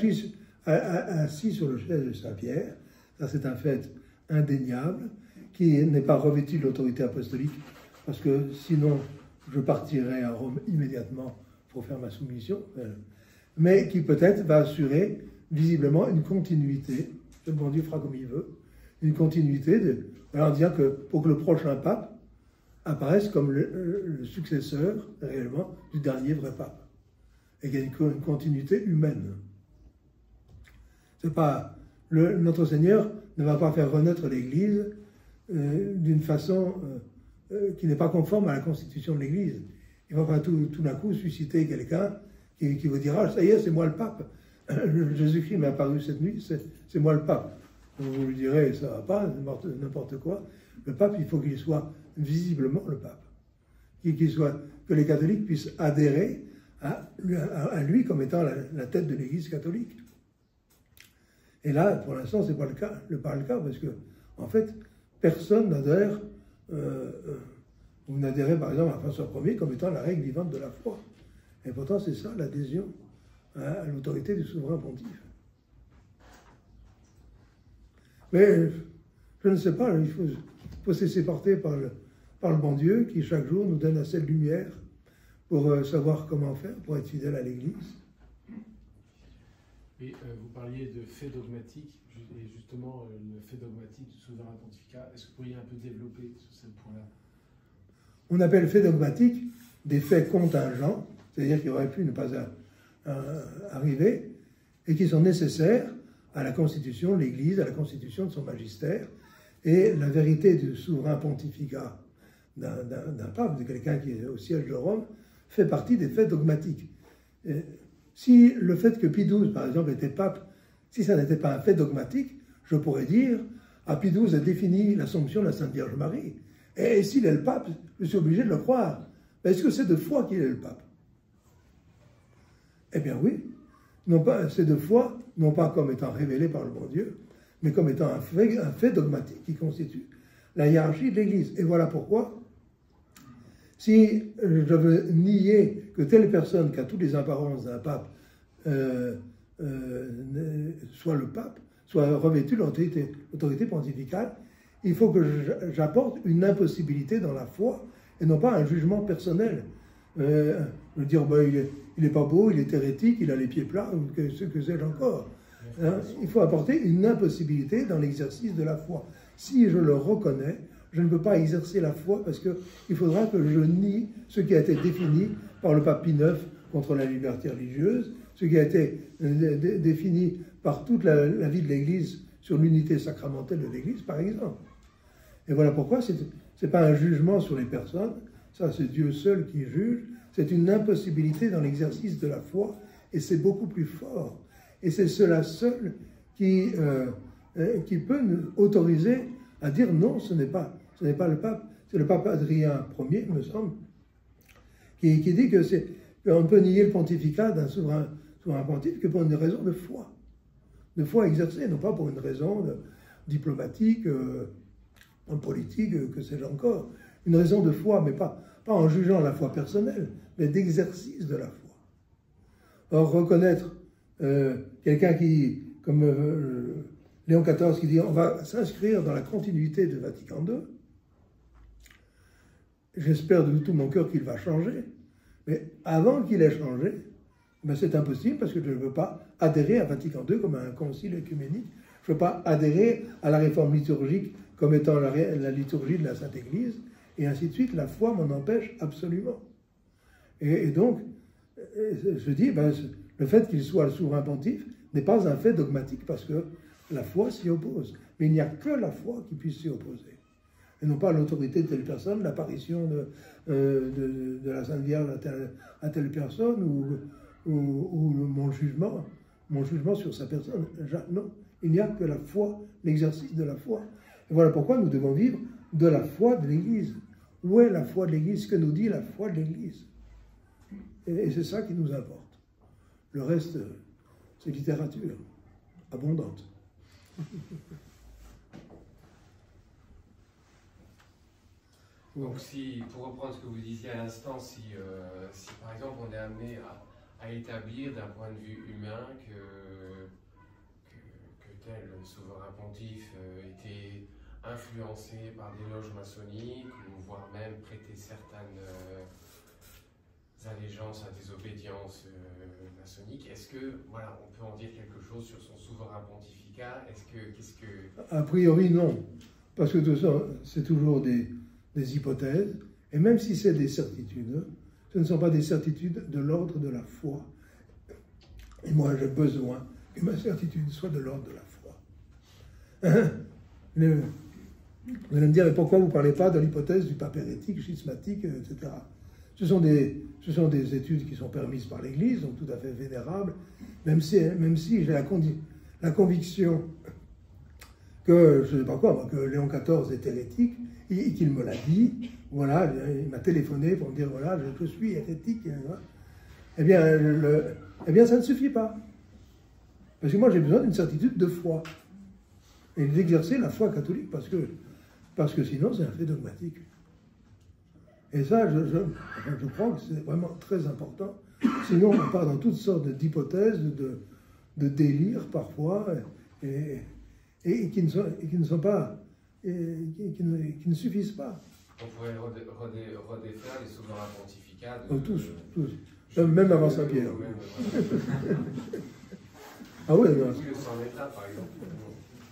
assis sur le chaise de Saint-Pierre, ça c'est un fait indéniable, qui n'est pas revêtu de l'autorité apostolique, parce que sinon je partirai à Rome immédiatement pour faire ma soumission, mais qui peut-être va assurer visiblement une continuité, le bon Dieu fera comme il veut, une continuité en disant que pour que le prochain pape apparaisse comme le successeur réellement du dernier vrai pape. Et qu'il y a une continuité humaine. C'est pas notre Seigneur ne va pas faire renaître l'Église d'une façon qui n'est pas conforme à la constitution de l'Église. Il ne va pas tout d'un coup susciter quelqu'un qui vous dira, ça y est, c'est moi le pape. Jésus-Christ m'est apparu cette nuit, c'est moi le pape. Vous lui direz, ça ne va pas, n'importe quoi. Le pape, il faut qu'il soit visiblement le pape. Que les catholiques puissent adhérer à lui comme étant la tête de l'Église catholique. Et là, pour l'instant, ce n'est pas le cas, parce que, en fait, personne n'adhère, vous n'adhérez par exemple à François Ier comme étant la règle vivante de la foi. Et pourtant, c'est ça l'adhésion à l'autorité du souverain pontife. Mais je ne sais pas, il faut se laisser porter par le bon Dieu qui chaque jour nous donne assez de lumière pour savoir comment faire pour être fidèle à l'Église. Et vous parliez de faits dogmatiques, et justement le fait dogmatique du souverain pontificat. Est-ce que vous pourriez un peu développer sur ce point-là? On appelle faits dogmatiques des faits contingents, c'est-à-dire qui auraient pu ne pas arriver, et qui sont nécessaires à la constitution de l'Église, à la constitution de son magistère, et la vérité du souverain pontificat d'un pape, de quelqu'un qui est au siège de Rome, fait partie des faits dogmatiques. Et si le fait que Pie XII, par exemple, était pape, si ça n'était pas un fait dogmatique, je pourrais dire, Pie XII a défini l'Assomption de la Sainte Vierge Marie. Et s'il est le pape, je suis obligé de le croire. Mais est-ce que c'est de foi qu'il est le pape? Eh bien oui. C'est de foi, non pas comme étant révélé par le bon Dieu, mais comme étant un fait dogmatique qui constitue la hiérarchie de l'Église. Et voilà pourquoi, si je veux nier que telle personne qui a toutes les apparences d'un pape soit le pape, soit revêtu de l'autorité pontificale, il faut que j'apporte une impossibilité dans la foi et non pas un jugement personnel. Me dire, ben, il n'est pas beau, il est hérétique, il a les pieds plats, ou ce que sais-je encore. Hein? Il faut apporter une impossibilité dans l'exercice de la foi. Si je le reconnais, je ne peux pas exercer la foi parce qu'il faudra que je nie ce qui a été défini par le pape Pie IX contre la liberté religieuse, ce qui a été défini par toute la vie de l'Église sur l'unité sacramentelle de l'Église, par exemple. Et voilà pourquoi ce n'est pas un jugement sur les personnes, ça c'est Dieu seul qui juge, c'est une impossibilité dans l'exercice de la foi, et c'est beaucoup plus fort. Et c'est cela seul qui peut nous autoriser à dire non, ce n'est pas le pape, c'est le pape Adrien Ier, me semble, qui dit qu'on ne peut nier le pontificat d'un souverain pontife que pour une raison de foi exercée, non pas pour une raison diplomatique, politique, que sais-je encore. Une raison de foi, mais pas en jugeant la foi personnelle, mais d'exercice de la foi. Or, reconnaître quelqu'un qui, comme Léon XIV, qui dit on va s'inscrire dans la continuité de Vatican II, j'espère de tout mon cœur qu'il va changer, mais avant qu'il ait changé, ben c'est impossible parce que je ne veux pas adhérer à Vatican II comme à un concile œcuménique. Je ne veux pas adhérer à la réforme liturgique comme étant la liturgie de la Sainte Église, et ainsi de suite. La foi m'en empêche absolument. Et donc, je dis, ben, le fait qu'il soit le souverain pontife n'est pas un fait dogmatique parce que la foi s'y oppose. Mais il n'y a que la foi qui puisse s'y opposer. Et non pas l'autorité de telle personne, l'apparition de la Sainte Vierge à telle personne ou mon jugement sur sa personne. Non, il n'y a que la foi, l'exercice de la foi. Et voilà pourquoi nous devons vivre de la foi de l'Église. Où est la foi de l'Église? Ce que nous dit la foi de l'Église. Et c'est ça qui nous importe. Le reste, c'est littérature abondante. Donc, pour reprendre ce que vous disiez à l'instant, si par exemple on est amené à établir d'un point de vue humain que tel souverain pontife était influencé par des loges maçonniques, ou voire même prêter certaines allégeances à des obédiences maçonniques, est-ce que, voilà, on peut en dire quelque chose sur son souverain pontificat? A priori, non. Parce que tout ça, c'est toujours des hypothèses, et même si c'est des certitudes, ce ne sont pas des certitudes de l'ordre de la foi. Et moi, j'ai besoin que ma certitude soit de l'ordre de la foi. Vous allez me dire, mais pourquoi vous ne parlez pas de l'hypothèse du pape hérétique, schismatique, etc. Ce sont des études qui sont permises par l'Église, donc tout à fait vénérables, même si j'ai la conviction que, je ne sais pas quoi, que Léon XIV est hérétique, et qu'il me l'a dit, voilà, il m'a téléphoné pour me dire, voilà, je suis hérétique, eh bien, ça ne suffit pas. Parce que moi, j'ai besoin d'une certitude de foi, et d'exercer la foi catholique, parce que sinon, c'est un fait dogmatique. Et ça, je crois que c'est vraiment très important. Sinon, on part dans toutes sortes d'hypothèses, de délires parfois, et qui ne sont pas, et qui ne suffisent pas. on pourrait redéfaire les souverains pontificats. Tous. Même avant Saint-Pierre. Ah oui, non. Oui, le sang d'État, par exemple.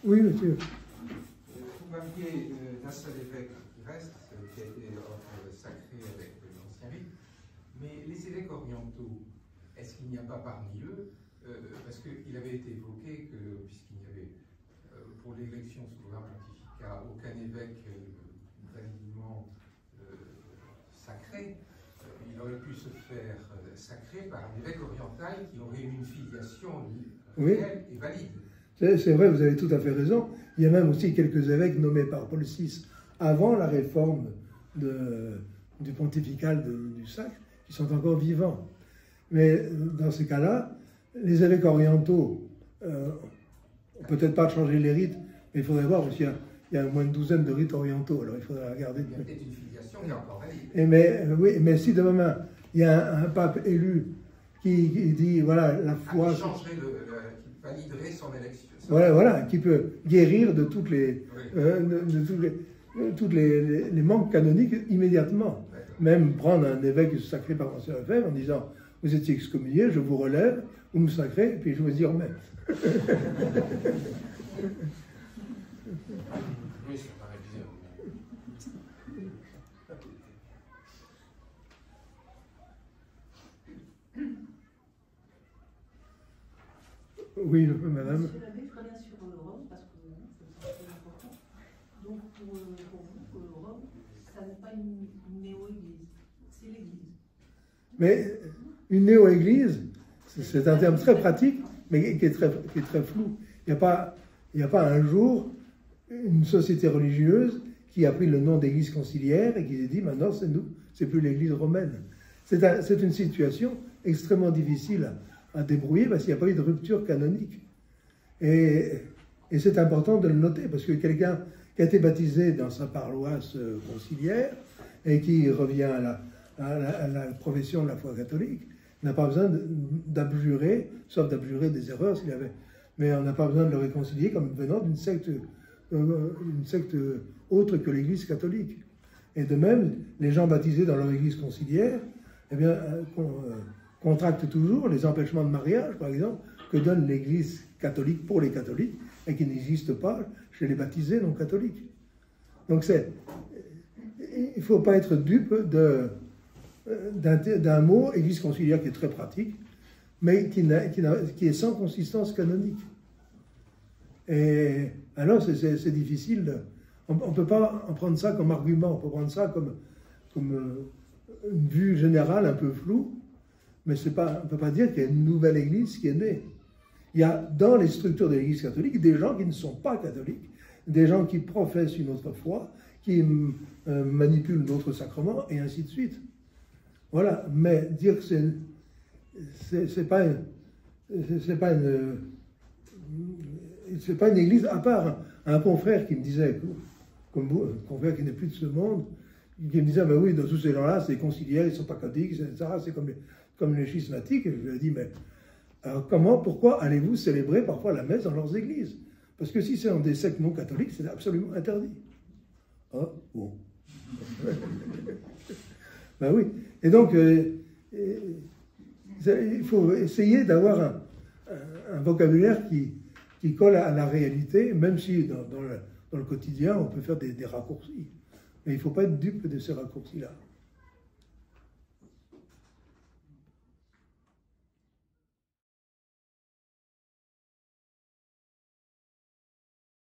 Oui, monsieur. Vous m'aviez d'un seul évêque qui reste, qui a été sacré avec l'ancien rite, mais les évêques orientaux, est-ce qu'il n'y a pas parmi eux, parce qu'il avait été évoqué que, puisqu'il n'y avait pour l'élection souverain pontificat aucun évêque validement sacré, il aurait pu se faire sacré par un évêque oriental qui aurait eu une filiation réelle et valide. C'est vrai, vous avez tout à fait raison. Il y a même aussi quelques évêques nommés par Paul VI avant la réforme du pontifical du sacre, qui sont encore vivants. Mais dans ces cas-là, les évêques orientaux, peut-être pas changer les rites, mais il faudrait voir, parce qu'il y a au moins une douzaine de rites orientaux, alors il faudrait regarder. Il y a peut-être une filiation qui est encore valide. Mais si demain, il y a un pape élu qui dit, voilà, la foi... qui validerait son élection. Voilà, qui peut guérir de toutes les, les manques canoniques immédiatement. Même prendre un évêque sacré par Monsieur Lefebvre en disant, vous étiez excommunié, je vous relève, vous me sacrez, puis je vous y remets. Oui, ça paraît bizarre. Oui, madame. Monsieur l'abbé, je reviens sur Rome, parce que c'est très important. Donc, pour vous, Rome, ça n'est pas une néo-église, c'est l'église. Mais une néo-église, c'est un terme très pratique, mais qui est très flou. Il n'y a pas un jour une société religieuse qui a pris le nom d'église conciliaire et qui s'est dit, maintenant, c'est nous, c'est plus l'église romaine. C'est une situation extrêmement difficile à débrouiller parce qu'il n'y a pas eu de rupture canonique. Et c'est important de le noter parce que quelqu'un qui a été baptisé dans sa paroisse conciliaire et qui revient à la profession de la foi catholique n'a pas besoin d'abjurer, sauf d'abjurer des erreurs s'il avait. Mais on n'a pas besoin de le réconcilier comme venant d'une secte autre que l'Église catholique. Et de même, les gens baptisés dans leur Église conciliaire, eh bien, contractent toujours les empêchements de mariage, par exemple, que donne l'Église catholique pour les catholiques et qui n'existe pas chez les baptisés non catholiques. Donc il ne faut pas être dupe d'un mot, Église conciliaire, qui est très pratique, mais qui est sans consistance canonique. Et alors c'est difficile. On ne peut pas en prendre ça comme argument, on peut prendre ça comme une vue générale un peu floue, mais on ne peut pas dire qu'il y a une nouvelle Église qui est née. Il y a dans les structures de l'Église catholique des gens qui ne sont pas catholiques, des gens qui professent une autre foi, qui manipulent d'autres sacrements, et ainsi de suite. Voilà, mais dire que c'est pas une église, à part un confrère qui me disait, comme vous, un confrère qui n'est plus de ce monde, qui me disait, ben oui, dans tous ces gens-là, c'est conciliaires, ils ne sont pas catholiques, etc., c'est comme les schismatiques. Et je lui ai dit, mais alors pourquoi allez-vous célébrer parfois la messe dans leurs églises? Parce que si c'est dans des sectes non catholiques, c'est absolument interdit. Ah, bon. Ben oui. Et donc, il faut essayer d'avoir un vocabulaire qui colle à la réalité, même si dans le quotidien, on peut faire des raccourcis. Mais il ne faut pas être dupe de ces raccourcis-là.